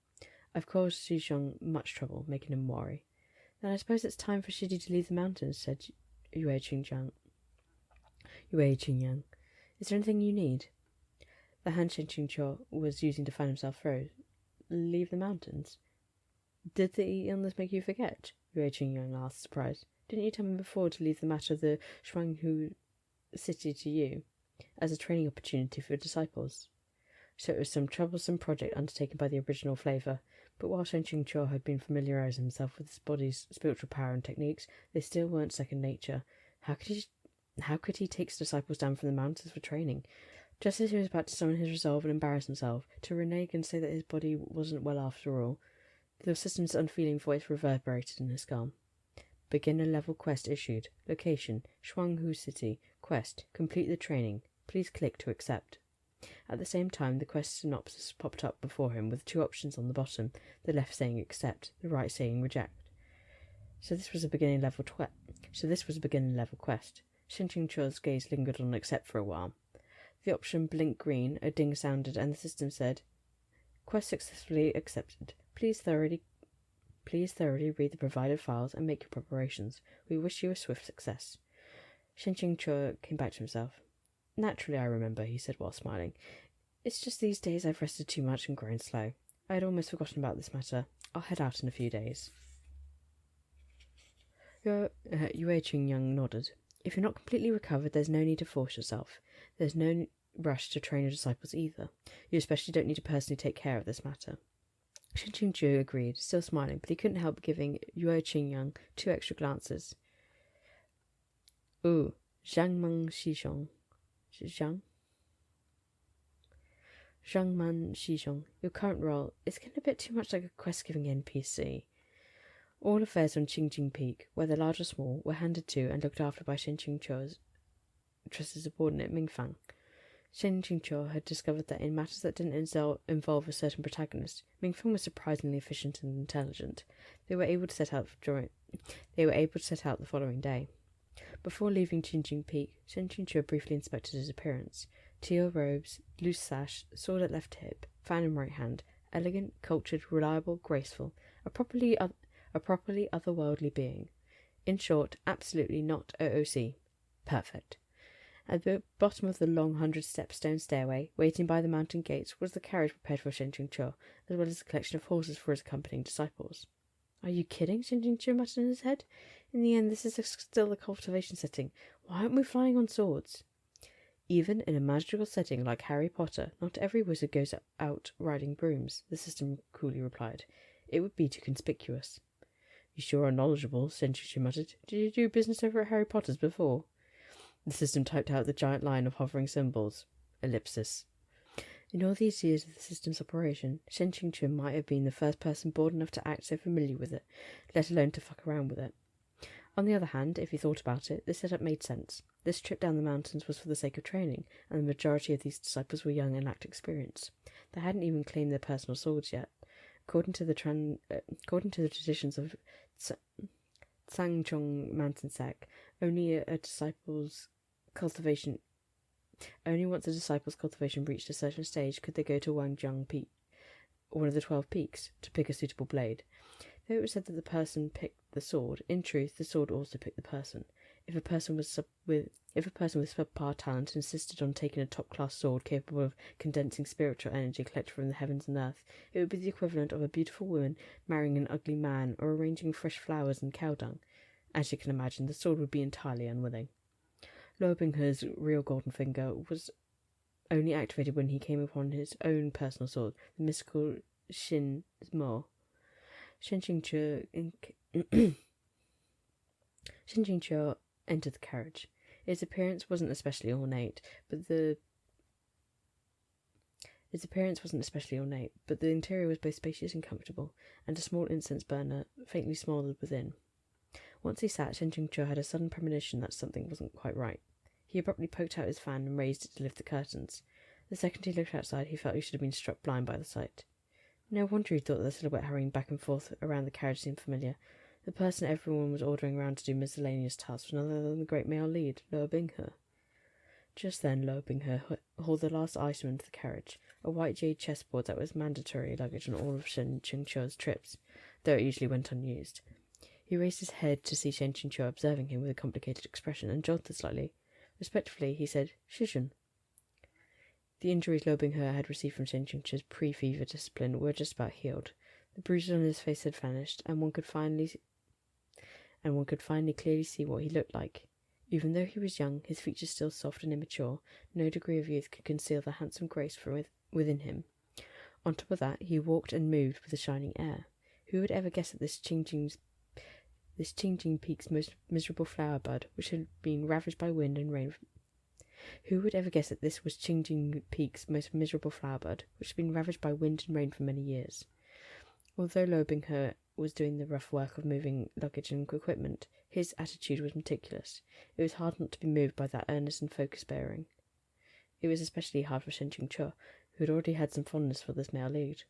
I've caused Xizhong much trouble, making him worry. Then I suppose it's time for Shidi to leave the mountains, said Yue Qingyang. Is there anything you need? The hand Shen Qingque was using to fan himself froze. leave the mountains? Did the illness make you forget? Yue Qingyang asked, surprised. Didn't you tell me before to leave the matter of the Shuanghu city to you, as a training opportunity for disciples? So it was some troublesome project undertaken by the original flavour, but while Shen Qingqiu had been familiarising himself with his body's spiritual power and techniques, they still weren't second nature. How could he take his disciples down from the mountains for training? Just as he was about to summon his resolve and embarrass himself, to renege and say that his body wasn't well after all, the system's unfeeling voice reverberated in his skull. Beginner level quest issued. Location, Shuanghu City. Quest, complete the training. Please click to accept. At the same time, the quest synopsis popped up before him with 2 options on the bottom, the left saying accept, the right saying reject. So this was a beginner level quest. Shen Qingqiu's gaze lingered on accept for a while. The option blinked green, a ding sounded, and the system said, "Quest successfully accepted. Please thoroughly read the provided files and make your preparations. We wish you a swift success." Shen Qingqiu came back to himself. "Naturally, I remember," he said while smiling. "It's just these days I've rested too much and grown slow. I had almost forgotten about this matter. I'll head out in a few days." Yue Qingyang nodded. "If you're not completely recovered, there's no need to force yourself. There's no rush to train your disciples either. You especially don't need to personally take care of this matter." Shen Qingqiu agreed, still smiling, but he couldn't help giving Yue Qingyang 2 extra glances. "Ooh, Zhangman Shishong. Zhangman Shishong, your current role is getting a bit too much like a quest-giving NPC. All affairs on Qingjing Peak, whether large or small, were handed to and looked after by Shen Qingqiu's trusted subordinate Mingfang. Shen Qingqiu had discovered that in matters that didn't involve a certain protagonist, Mingfang was surprisingly efficient and intelligent. They were able to set out the following day. Before leaving Qingjing Peak, Shen Qingqiu briefly inspected his appearance. Teal robes, loose sash, sword at left hip, fan in right hand, elegant, cultured, reliable, graceful, a properly otherworldly being. In short, absolutely not OOC. Perfect. At the bottom of the long 100-step stone stairway, waiting by the mountain gates, was the carriage prepared for Shen Qingqiu, as well as a collection of horses for his accompanying disciples. "Are you kidding?" Shen Qingqiu muttered in his head. "In the end, this is still a cultivation setting. Why aren't we flying on swords?" "Even in a magical setting like Harry Potter, not every wizard goes out riding brooms," the system coolly replied. "It would be too conspicuous." "You sure are knowledgeable," Shen Qingqiu muttered. "Did you do business over at Harry Potter's before?" The system typed out the giant line of hovering symbols. Ellipsis. In all these years of the system's operation, Shen Qingqiu might have been the first person bored enough to act so familiar with it, let alone to fuck around with it. On the other hand, if he thought about it, this setup made sense. This trip down the mountains was for the sake of training, and the majority of these disciples were young and lacked experience. They hadn't even claimed their personal swords yet. According to the traditions of Tsangchong Mountain Sect, only once a disciple's cultivation reached a certain stage could they go to Wangjiang Peak, one of the 12 peaks, to pick a suitable blade. Though it was said that the person picked the sword, in truth, the sword also picked the person. If a person with subpar talent insisted on taking a top-class sword capable of condensing spiritual energy collected from the heavens and earth, it would be the equivalent of a beautiful woman marrying an ugly man or arranging fresh flowers and cow dung. As you can imagine, the sword would be entirely unwilling. Luo Binghe's real golden finger was only activated when he came upon his own personal sword, the mystical Shin Mo. Shen Qingqiu entered the carriage. Its appearance wasn't especially ornate, but the interior was both spacious and comfortable, and a small incense burner faintly smoldered within. Once he sat, Shen Qingqiu had a sudden premonition that something wasn't quite right. He abruptly poked out his fan and raised it to lift the curtains. The second he looked outside, he felt he should have been struck blind by the sight. No wonder he thought that the silhouette hurrying back and forth around the carriage seemed familiar. The person everyone was ordering around to do miscellaneous tasks was none other than the great male lead, Luo Binghe. Just then, Luo Binghe hauled the last item into the carriage, a white jade chessboard that was mandatory luggage on all of Shen Qingqiu's trips, though it usually went unused. He raised his head to see Shen Qingqiu observing him with a complicated expression and jolted slightly. Respectfully, he said, "Shijun." The injuries Lo Bing-he had received from Shen Qingchu's pre-fever discipline were just about healed. The bruises on his face had vanished, and one could finally clearly see what he looked like. Even though he was young, his features still soft and immature, no degree of youth could conceal the handsome grace from within him. On top of that, he walked and moved with a shining air. Who would ever guess that this Qingjing Peak's most miserable flower bud, which had been ravaged by wind and rain? Who would ever guess that this was Qingjing Peak's most miserable flower bud, which had been ravaged by wind and rain for many years? Although Lo Bing-he was doing the rough work of moving luggage and equipment, his attitude was meticulous. It was hard not to be moved by that earnest and focused bearing. It was especially hard for Shen Qingchu, who had already had some fondness for this male lead.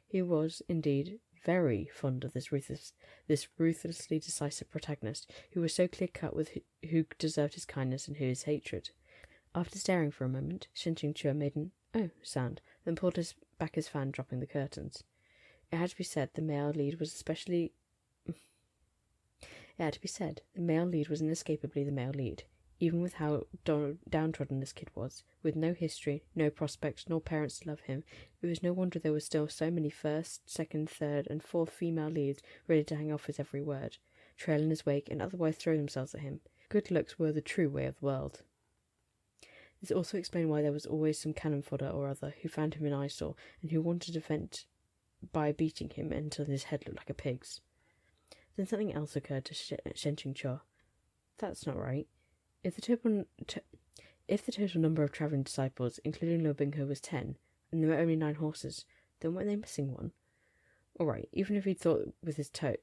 He was, indeed, very fond of this ruthlessly decisive protagonist, who was so clear-cut with who deserved his kindness and who his hatred. After staring for a moment, Shen Qingchu made an "oh" sound, then pulled back his fan, dropping the curtains. It had to be said, the male lead was inescapably the male lead, even with how downtrodden this kid was. With no history, no prospects, nor parents to love him, it was no wonder there were still so many first, second, third, and fourth female leads ready to hang off his every word, trail in his wake, and otherwise throw themselves at him. Good looks were the true way of the world. This also explained why there was always some cannon fodder or other who found him an eyesore, and who wanted to vent by beating him until his head looked like a pig's. Then something else occurred to Shen Qingchu. That's not right. If the total number of travelling disciples, including Lo Bing-he, was 10, and there were only 9 horses, then weren't they missing one? All right, even if he'd thought with his toes,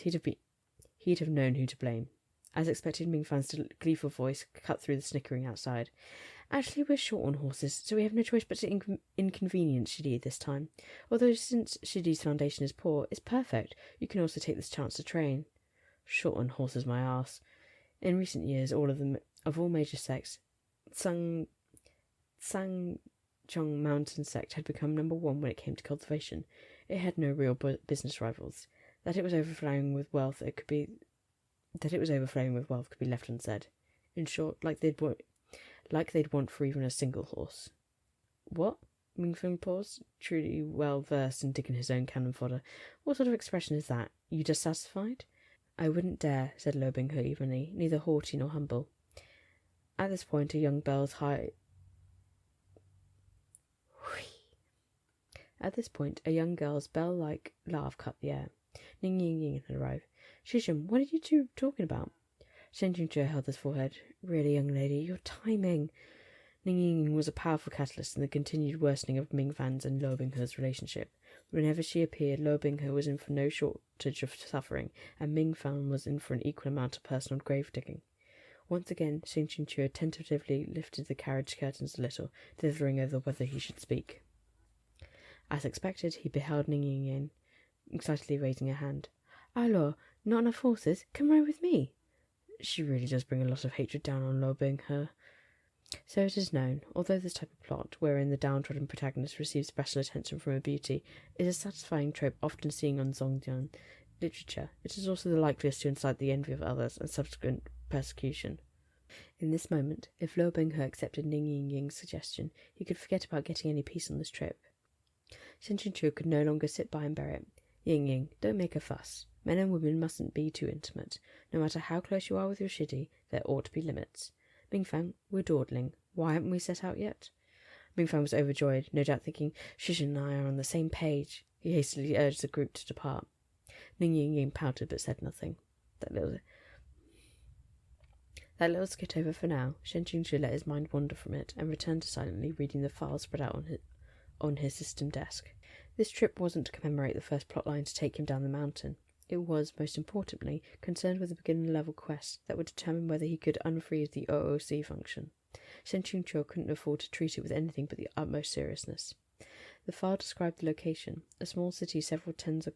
he'd have known who to blame. As expected, Ming Fan's gleeful voice cut through the snickering outside. Actually, we're short on horses, so we have no choice but to inconvenience Shidi this time. Although since Shidi's foundation is poor, it's perfect. You can also take this chance to train. Short on horses, my arse. In recent years, all major sects, Sangchong Mountain sect had become number 1 when it came to cultivation. It had no real business rivals. That it was overflowing with wealth could be left unsaid. In short, like they'd want for even a single horse. What? Ming Feng paused, truly well versed in digging his own cannon fodder. What sort of expression is that? You dissatisfied? I wouldn't dare, said Lo Bing-he evenly, neither haughty nor humble. At this point, a young girl's bell-like laugh cut the air. Ning Ying Ying had arrived. Shishim, what are you two talking about? Shen Qingchu held his forehead. Really, young lady, your timing. Ning Ying was a powerful catalyst in the continued worsening of Ming Fan's and Lo Bing-he's relationship. Whenever she appeared, Lo Bing-he was in for no shortage of suffering, and Ming Fan was in for an equal amount of personal grave-digging. Once again, Shen Qingchu tentatively lifted the carriage curtains a little, dithering over whether he should speak. As expected, he beheld Ning Ying Ying excitedly raising her hand. Alors, not enough horses? Come ride with me. She really does bring a lot of hatred down on Lo Bing-he. So it is known, although this type of plot, wherein the downtrodden protagonist receives special attention from a beauty, is a satisfying trope often seen on Zhongjian literature, it is also the likeliest to incite the envy of others and subsequent persecution. In this moment, if Lo Bing-he accepted Ning Ying Ying's suggestion, he could forget about getting any peace on this trip. Shen Qingchu could no longer sit by and bear it. Ying Ying, don't make a fuss. Men and women mustn't be too intimate. No matter how close you are with your shiddy, there ought to be limits. Ming Fan, we're dawdling. Why haven't we set out yet? Ming Fan was overjoyed, no doubt thinking, Shishin and I are on the same page. He hastily urged the group to depart. Ning Ying Ying pouted but said nothing. That little skit over for now. Shen Qingchu let his mind wander from it and returned to silently reading the files spread out on his system desk. This trip wasn't to commemorate the first plotline to take him down the mountain. It was, most importantly, concerned with a beginner-level quest that would determine whether he could unfreeze the OOC function. Shen Qingchu couldn't afford to treat it with anything but the utmost seriousness. The file described the location, a small city several tens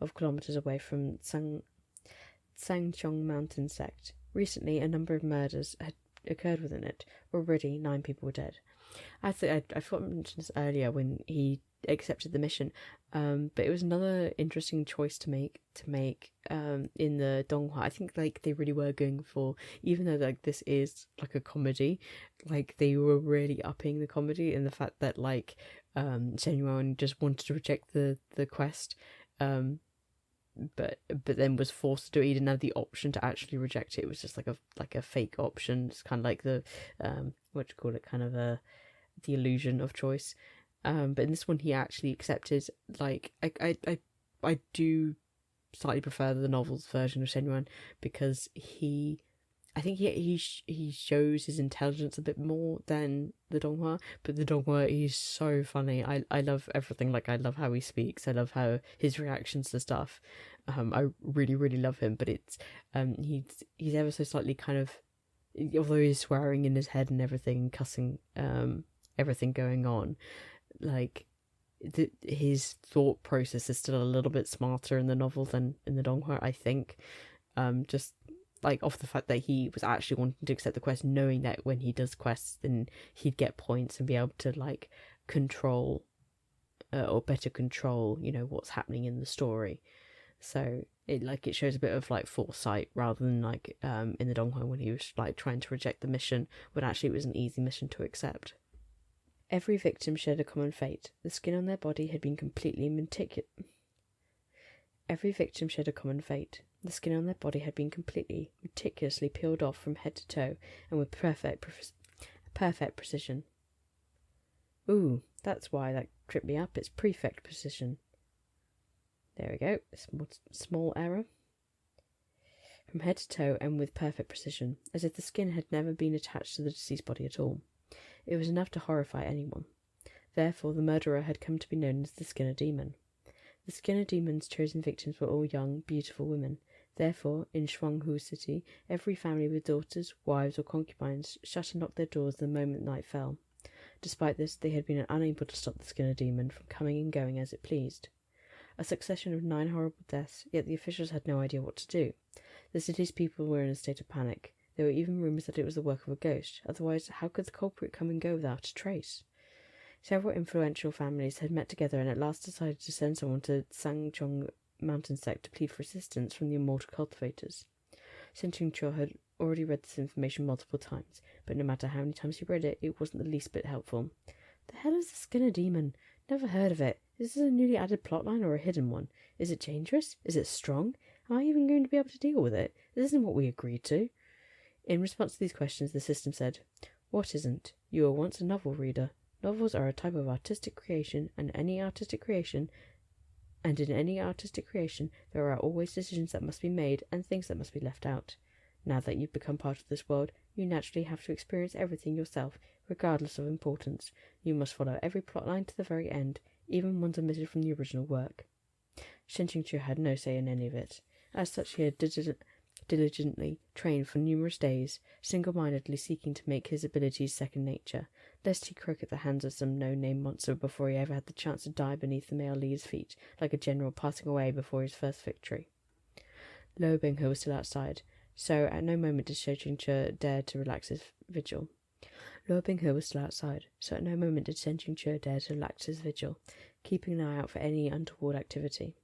of kilometres away from Sangchong Mountain sect. Recently, a number of murders had occurred within it. Already, 9 people were dead. I forgot to mention this earlier when he accepted the mission. But it was another interesting choice to make in the donghua. I think like they really were going for, even though like this is like a comedy, like they were really upping the comedy and the fact that like Shen Yuan just wanted to reject the quest, but then was forced to do it. He didn't have the option to actually reject it. It was just like a fake option. It's kind of like the what do you call it, kind of the illusion of choice. But in this one, he actually accepted. Like I do slightly prefer the novel's version of Shen Yuan because I think he shows his intelligence a bit more than the donghua. But the donghua, he's so funny. I love everything. Like I love how he speaks. I love how his reactions to stuff. I really really love him. But it's he's ever so slightly kind of, although he's swearing in his head and everything, cussing, everything going on, like his thought process is still a little bit smarter in the novel than in the donghua, I think. Just like off the fact that he was actually wanting to accept the quest, knowing that when he does quests then he'd get points and be able to like control or better control, you know, what's happening in the story. So it shows a bit of like foresight rather than like in the donghua when he was like trying to reject the mission when actually it was an easy mission to accept. Every victim shared a common fate. The skin on their body had been completely Every victim shared a common fate. The skin on their body had been completely, meticulously peeled off from head to toe, and with perfect precision. Ooh, that's why that tripped me up. It's prefect precision. There we go. Small error. From head to toe and with perfect precision, as if the skin had never been attached to the deceased body at all. It was enough to horrify anyone. Therefore, the murderer had come to be known as the Skinner Demon. The Skinner Demon's chosen victims were all young, beautiful women. Therefore, in Shuanghu City, every family with daughters, wives, or concubines shut and locked their doors the moment night fell. Despite this, they had been unable to stop the Skinner Demon from coming and going as it pleased. A succession of 9 horrible deaths, yet the officials had no idea what to do. The city's people were in a state of panic. There were even rumours that it was the work of a ghost. Otherwise, how could the culprit come and go without a trace? Several influential families had met together and at last decided to send someone to Sangchong mountain sect to plead for assistance from the immortal cultivators. Shen Qingqiu had already read this information multiple times, but no matter how many times he read it, it wasn't the least bit helpful. The hell is the Skinner Demon? Never heard of it. Is this a newly added plotline or a hidden one? Is it dangerous? Is it strong? Am I even going to be able to deal with it? This isn't what we agreed to. In response to these questions, the system said, "What isn't? You were once a novel reader. Novels are a type of artistic creation, and in any artistic creation, there are always decisions that must be made and things that must be left out. Now that you've become part of this world, you naturally have to experience everything yourself, regardless of importance. You must follow every plotline to the very end, even ones omitted from the original work." Shen Qingqiu had no say in any of it. As such, he had diligently trained for numerous days, single-mindedly seeking to make his abilities second nature, lest he croak at the hands of some no-name monster before he ever had the chance to die beneath the male leader's feet, like a general passing away before his first victory. Luo Binghe was still outside, so at no moment did Shen Qingqiu dare to relax his vigil. Keeping an eye out for any untoward activity.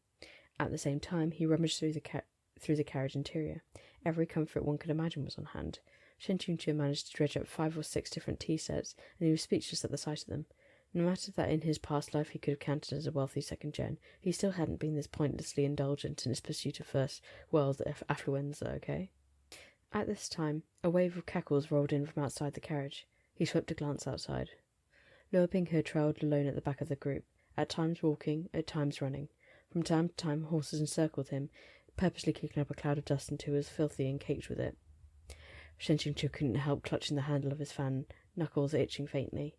At the same time, he rummaged through the carriage interior. Every comfort one could imagine was on hand. Shen Qingqiu managed to dredge up 5 or 6 different tea sets, and he was speechless at the sight of them. No matter that in his past life he could have counted as a wealthy second gen, he still hadn't been this pointlessly indulgent in his pursuit of first world affluenza, okay? At this time, a wave of cackles rolled in from outside the carriage. He swept a glance outside. Luo Binghe trailed alone at the back of the group, at times walking, at times running. From time to time, horses encircled him, purposely kicking up a cloud of dust until he was filthy and caked with it. Shen Qingqiu couldn't help clutching the handle of his fan, knuckles itching faintly.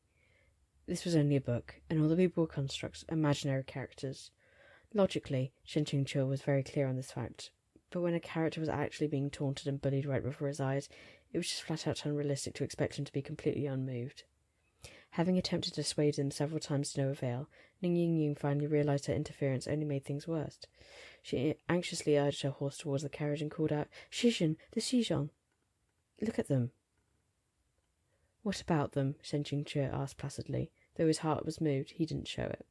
This was only a book, and all the people were constructs, imaginary characters. Logically, Shen Qingqiu was very clear on this fact, but when a character was actually being taunted and bullied right before his eyes, it was just flat out unrealistic to expect him to be completely unmoved. Having attempted to dissuade him several times to no avail, Ning Yingying finally realised her interference only made things worse. She anxiously urged her horse towards the carriage and called out, "Shizhen, the Xizhong! Look at them!" "What about them?" Shen Qingqiu asked placidly. Though his heart was moved, he didn't show it.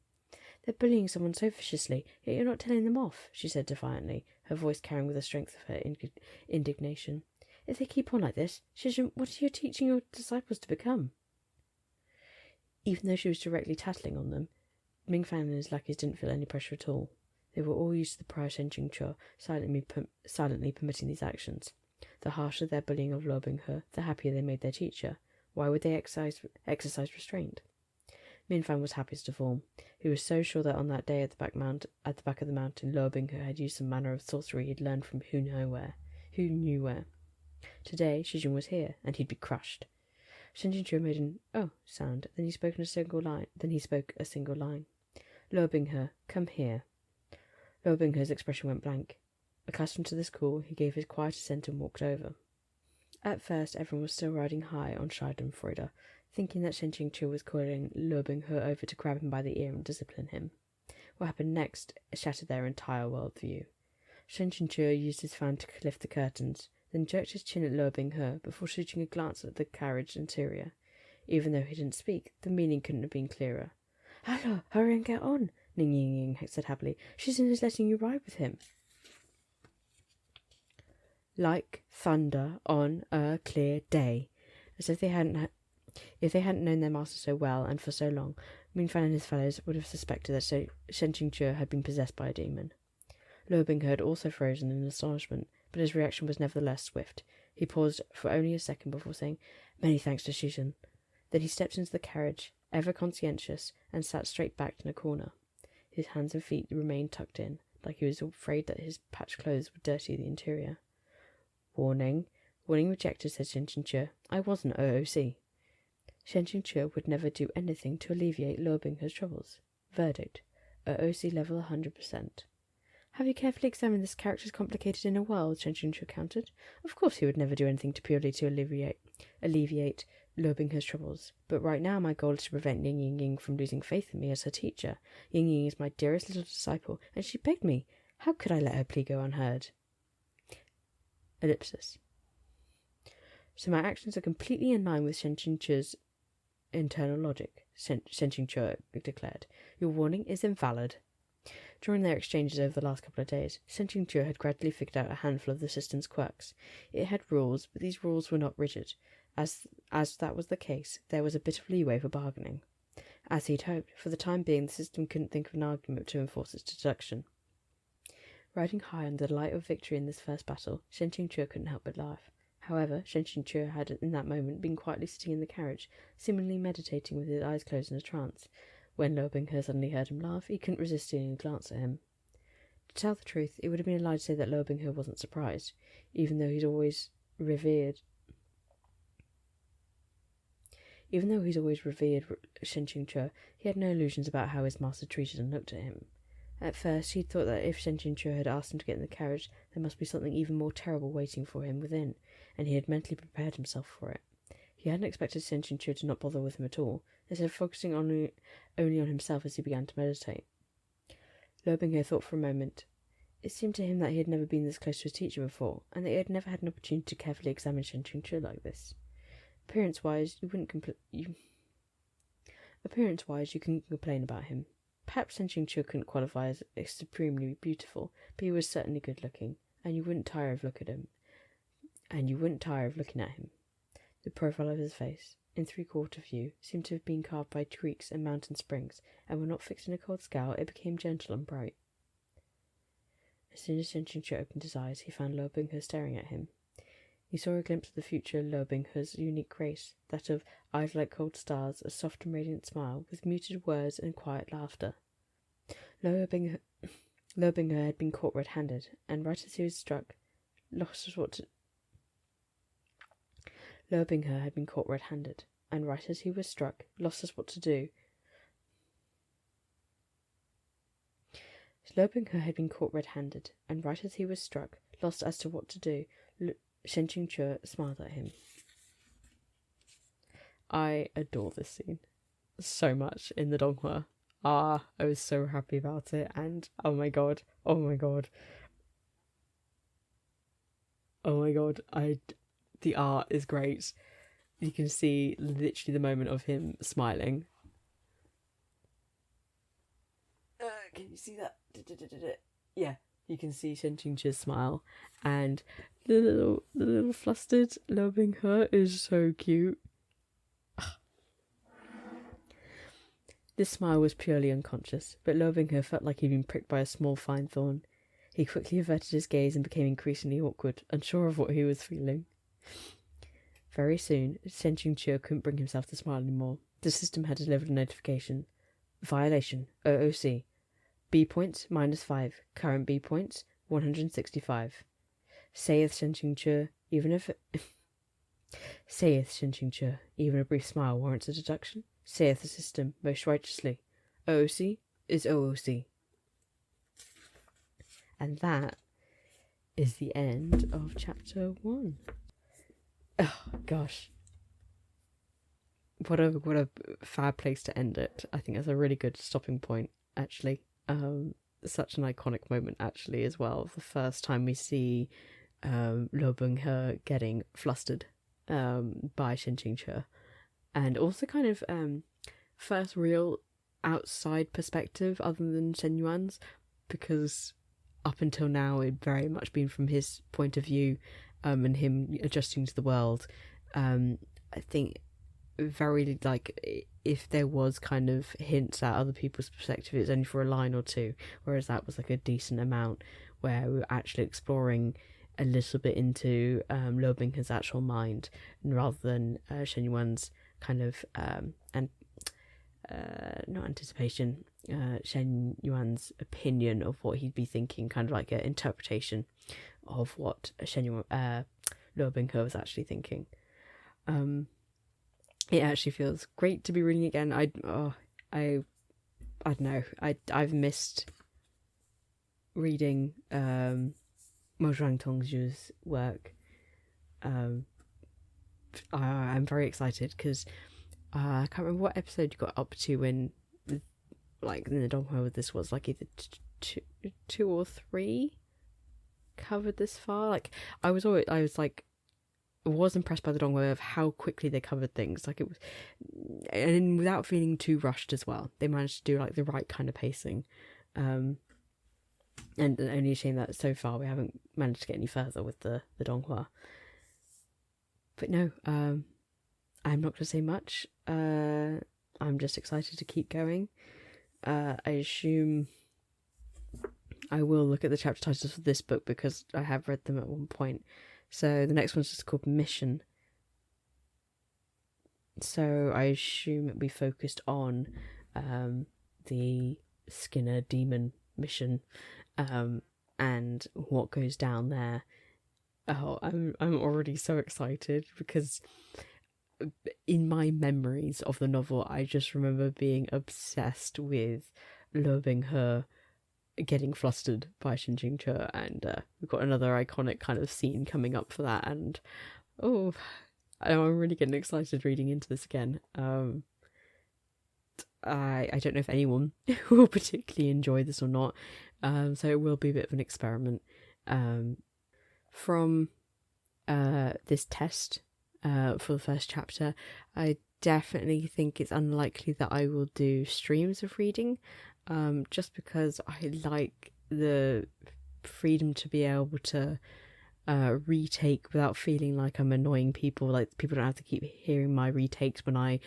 They're bullying someone so viciously, yet you're not telling them off, she said defiantly, her voice carrying with the strength of her indignation. If they keep on like this, Shizhen, what are you teaching your disciples to become? Even though she was directly tattling on them, Mingfan and his lackeys didn't feel any pressure at all. They were all used to the prior Shenjing Chur silently permitting these actions. The harsher their bullying of Lo Binghe, the happier they made their teacher. Why would they exercise restraint? Minfan was happiest of all. He was so sure that on that day at the back of the mountain, Lo Binghe had used some manner of sorcery he'd learned from who knew where. Today, Shizhen was here, and he'd be crushed. Shenjing Chur made an "oh" sound, then he spoke a single line. Lo Binghe, come here. Lo Binghe's expression went blank. Accustomed to this call, he gave his quiet assent and walked over. At first, everyone was still riding high on Schadenfreude, thinking that Shenjing Chur was calling Lo Binghe over to grab him by the ear and discipline him. What happened next shattered their entire worldview. Shenjing Chur used his fan to lift the curtains, then jerked his chin at Lo Binghe before shooting a glance at the carriage interior. Even though he didn't speak, the meaning couldn't have been clearer. "Hello, hurry and get on," Ning Ying said happily. "Shizhen is letting you ride with him." Like thunder on a clear day. As if they hadn't known their master so well and for so long, Minfan and his fellows would have suspected that Shenjing Chur had been possessed by a demon. Lo Binghe had also frozen in astonishment, but his reaction was nevertheless swift. He paused for only a second before saying, "Many thanks to Shizhen." Then he stepped into the carriage, ever conscientious, and sat straight backed in a corner. His hands and feet remained tucked in, like he was afraid that his patched clothes would dirty the interior. Warning rejected, said Shenjing Chur. I was an OOC. Shenjing Chur would never do anything to alleviate Lo Binghe's troubles. Verdict: OOC level 100%. Have you carefully examined this character's complicated inner world? Shenjing Chur countered. Of course he would never do anything purely to alleviate Lo Binghe's troubles, but right now my goal is to prevent Ying Ying from losing faith in me as her teacher. Ying Ying is my dearest little disciple, and she begged me. How could I let her plea go unheard? Ellipsis. So my actions are completely in line with Shenjing Chur's internal logic, Shenjing Chur declared. Your warning is invalid. During their exchanges over the last couple of days, Shenjing Chur had gradually figured out a handful of the system's quirks. It had rules, but these rules were not rigid. As that was the case, there was a bit of leeway for bargaining. As he'd hoped, for the time being the system couldn't think of an argument to enforce its deduction. Riding high under the light of victory in this first battle, Shenjing Chur couldn't help but laugh. However, Shenjing Chur had in that moment been quietly sitting in the carriage, seemingly meditating with his eyes closed in a trance. When Lo Binghe suddenly heard him laugh, he couldn't resist stealing a glance at him. To tell the truth, it would have been a lie to say that Lo Binghe wasn't surprised, even though he's always revered Shenjing Chur, he had no illusions about how his master treated and looked at him. At first, he'd thought that if Shenjing Chur had asked him to get in the carriage, there must be something even more terrible waiting for him within, and he had mentally prepared himself for it. He hadn't expected Shenjing Chur to not bother with him at all, instead of focusing only on himself as he began to meditate. Lo Binghe thought for a moment. It seemed to him that he had never been this close to his teacher before, and that he had never had an opportunity to carefully examine Shenjing Chur like this. Appearance-wise, you couldn't complain about him. Perhaps Shenjing Chur couldn't qualify as supremely beautiful, but he was certainly good-looking, and you wouldn't tire of looking at him. The profile of his face, in three-quarter view, seemed to have been carved by creeks and mountain springs, and when not fixed in a cold scowl, it became gentle and bright. As soon as Shenjing Chur opened his eyes, he found Lo Binghe staring at him. He saw a glimpse of the future Lo Binghe's unique grace, that of eyes like cold stars, a soft and radiant smile, with muted words and quiet laughter. Lo Binghe had been caught red-handed, and right as he was struck, lost what to do. Shenjing Chur smiled at him. I adore this scene so much in the Donghua. I was so happy about it, and oh my god, the art is great. You can see literally the moment of him smiling. Can you see that? Yeah, you can see Shen Qingqi's smile, and the little flustered loving her is so cute. This smile was purely unconscious, but loving her felt like he'd been pricked by a small fine thorn. He quickly averted his gaze and became increasingly awkward, unsure of what he was feeling. Very soon, Shen Qingqi couldn't bring himself to smile anymore. The system had delivered a notification. Violation, OOC. B points, -5. Current B points, 165. Saith Shen Qingqi, even a brief smile warrants a deduction. Saith the system, most righteously. OOC is OOC. And that is the end of chapter 1. Oh, gosh. What a fab place to end it. I think that's a really good stopping point, actually. Such an iconic moment, actually, as well. The first time we see Lo Binghe getting flustered by Shen Qingqi. And also kind of first real outside perspective other than Shen Yuan's, because up until now it very much been from his point of view, and him adjusting to the world. I think very, like, if there was kind of hints at other people's perspective, it's only for a line or two, whereas that was like a decent amount where we were actually exploring a little bit into Lo Binghe's actual mind, and rather than Shen Yuan's kind of not anticipation, Shen Yuan's opinion of what he'd be thinking, kind of like an interpretation of what Lo Binghe was actually thinking. It actually feels great to be reading again. I don't know. I've missed reading Mo Zhuang Tongzhu's work. I'm very excited because I can't remember what episode you got up to when, like, in the Donghua this was like either two or three covered this far. Like, I was impressed by the Donghua of how quickly they covered things. Like, it was, and without feeling too rushed as well. They managed to do like the right kind of pacing. And only a shame that so far we haven't managed to get any further with the Donghua. But no, I'm not going to say much. I'm just excited to keep going. I assume I will look at the chapter titles for this book because I have read them at one point. So the next one's just called Mission. So I assume it'll be focused on the Skinner demon mission, and what goes down there. Oh, I'm already so excited because in my memories of the novel, I just remember being obsessed with Lo Binghe getting flustered by Shen Qingqi, and we've got another iconic kind of scene coming up for that, and I'm really getting excited reading into this again. I don't know if anyone will particularly enjoy this or not, so it will be a bit of an experiment. From this test for the first chapter, I definitely think it's unlikely that I will do streams of reading, just because I like the freedom to be able to retake without feeling like I'm annoying people. Like, people don't have to keep hearing my retakes when I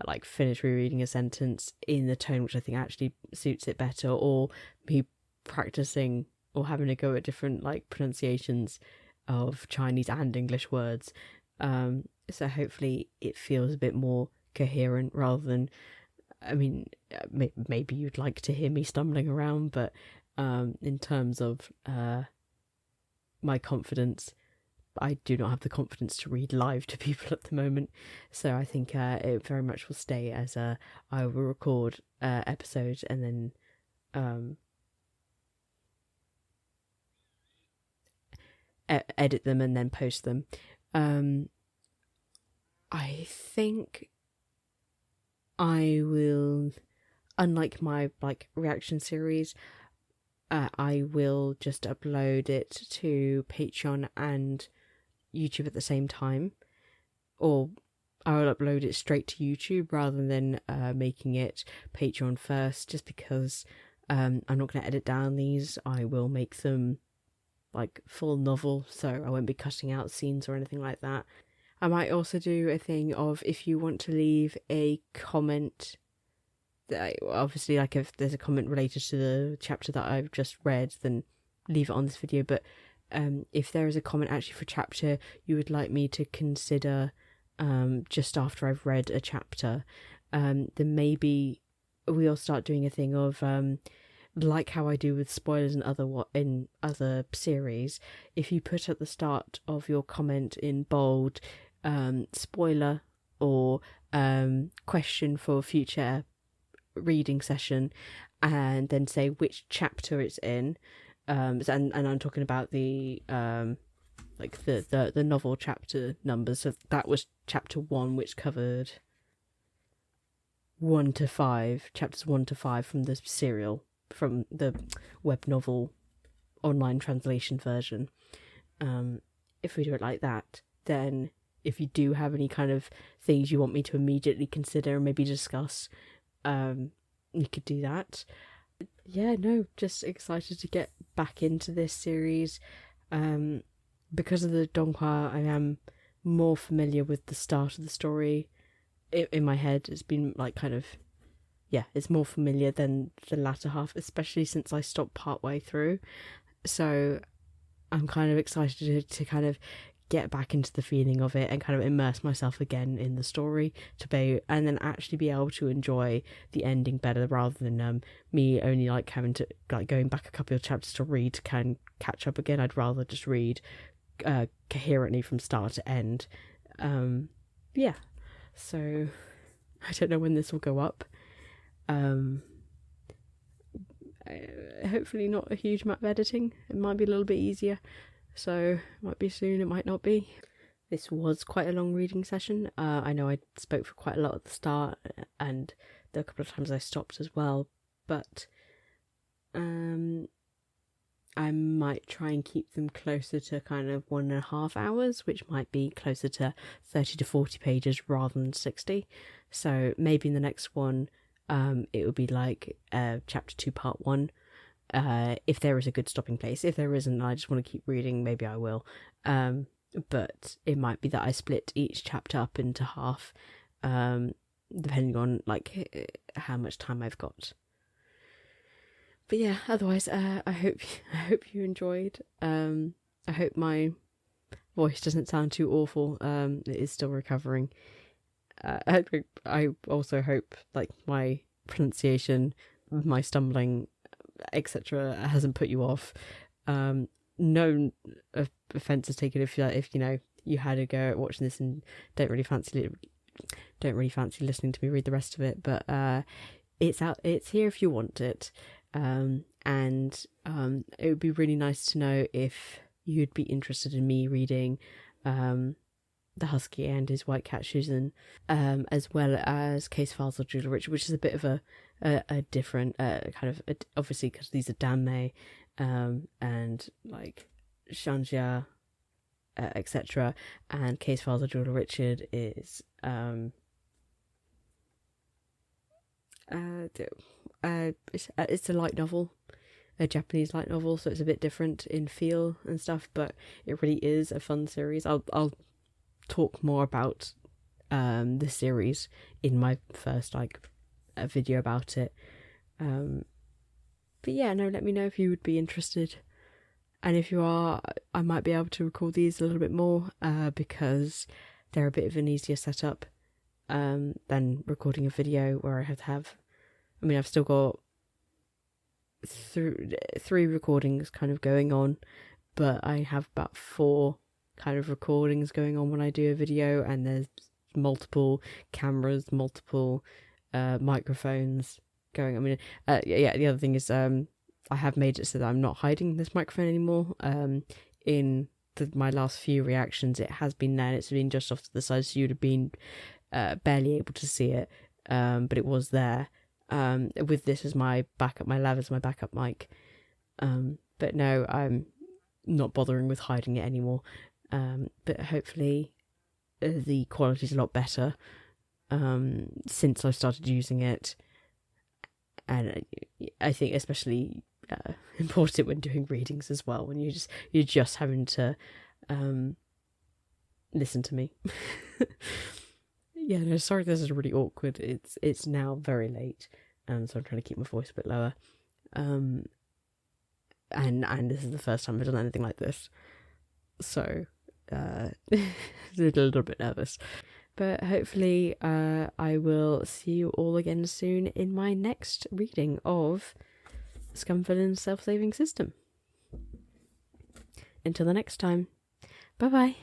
like finish rereading a sentence in the tone which I think actually suits it better, or me practicing or having a go at different like pronunciations of Chinese and English words. So hopefully it feels a bit more coherent rather than, I mean, maybe you'd like to hear me stumbling around, but in terms of my confidence, I do not have the confidence to read live to people at the moment. So I think it very much will stay as I will record episodes and then edit them and then post them. I think I will, unlike my like reaction series, I will just upload it to Patreon and YouTube at the same time, or I will upload it straight to YouTube rather than making it Patreon first, just because I'm not going to edit down these. I will make them like full novel, so I won't be cutting out scenes or anything like that. I might also do a thing of, if you want to leave a comment, obviously, like if there's a comment related to the chapter that I've just read, then leave it on this video. But if there is a comment actually for a chapter you would like me to consider just after I've read a chapter, then maybe we'll start doing a thing of like how I do with spoilers in other series. If you put at the start of your comment in bold spoiler or question for future reading session, and then say which chapter it's in, and I'm talking about the like the novel chapter numbers. So that was chapter 1, which covered 1 to 5, chapters 1 to 5 from the serial, from the web novel online translation version. If we do it like that, then if you do have any kind of things you want me to immediately consider and maybe discuss, you could do that. Yeah, no, just excited to get back into this series. Because of the Donghua, I am more familiar with the start of the story. In my head, it's been like kind of, yeah, it's more familiar than the latter half, especially since I stopped partway through. So I'm kind of excited to kind of get back into the feeling of it and kind of immerse myself again in the story and then actually be able to enjoy the ending better, rather than me only like having to like going back a couple of chapters to read to catch up again. I'd rather just read coherently from start to end. Yeah, so I don't know when this will go up. Hopefully not a huge amount of editing. It might be a little bit easier, so it might be soon, it might not be. This was quite a long reading session. I know I spoke for quite a lot at the start, and there were a couple of times I stopped as well, but I might try and keep them closer to kind of 1.5 hours, which might be closer to 30 to 40 pages rather than 60. So maybe in the next one, it would be like chapter 2 part 1, if there is a good stopping place. If there isn't, I just want to keep reading, maybe I will. But it might be that I split each chapter up into half, depending on like how much time I've got. But yeah, otherwise, I hope you enjoyed. I hope my voice doesn't sound too awful. It is still recovering. I also hope like my pronunciation, my stumbling, etc., hasn't put you off. No offense taken if you know you had a go at watching this and don't really fancy listening to me read the rest of it. But it's here if you want it. And it would be really nice to know if you'd be interested in me reading The Husky and His White Cat Susan, as well as Case Files of Julia Richard, which is a bit of a different kind of, obviously because these are Danmei, and like Shanjia, etc. And Case Files of Julia Richard is it's a light novel, a Japanese light novel, so it's a bit different in feel and stuff, but it really is a fun series. I'll talk more about the series in my first video about it. But yeah, no, let me know if you would be interested, and if you are, I might be able to record these a little bit more because they're a bit of an easier setup than recording a video where I have I mean, I've still got three recordings kind of going on, but I have about 4 kind of recordings going on when I do a video, and there's multiple cameras, multiple microphones going. I mean, yeah, the other thing is I have made it so that I'm not hiding this microphone anymore. In my last few reactions, it has been there, it's been just off to the side, so you'd have been barely able to see it, but it was there. With this as my backup, my lav as my backup mic. But no, I'm not bothering with hiding it anymore. But hopefully the quality's a lot better since I started using it. And I think especially important when doing readings as well, when you're just having to listen to me. Yeah, no, sorry, this is really awkward. It's now very late, so I'm trying to keep my voice a bit lower. And this is the first time I've done anything like this, so a little bit nervous. But hopefully I will see you all again soon in my next reading of Scum Villain's Self-Saving System. Until the next time, bye bye.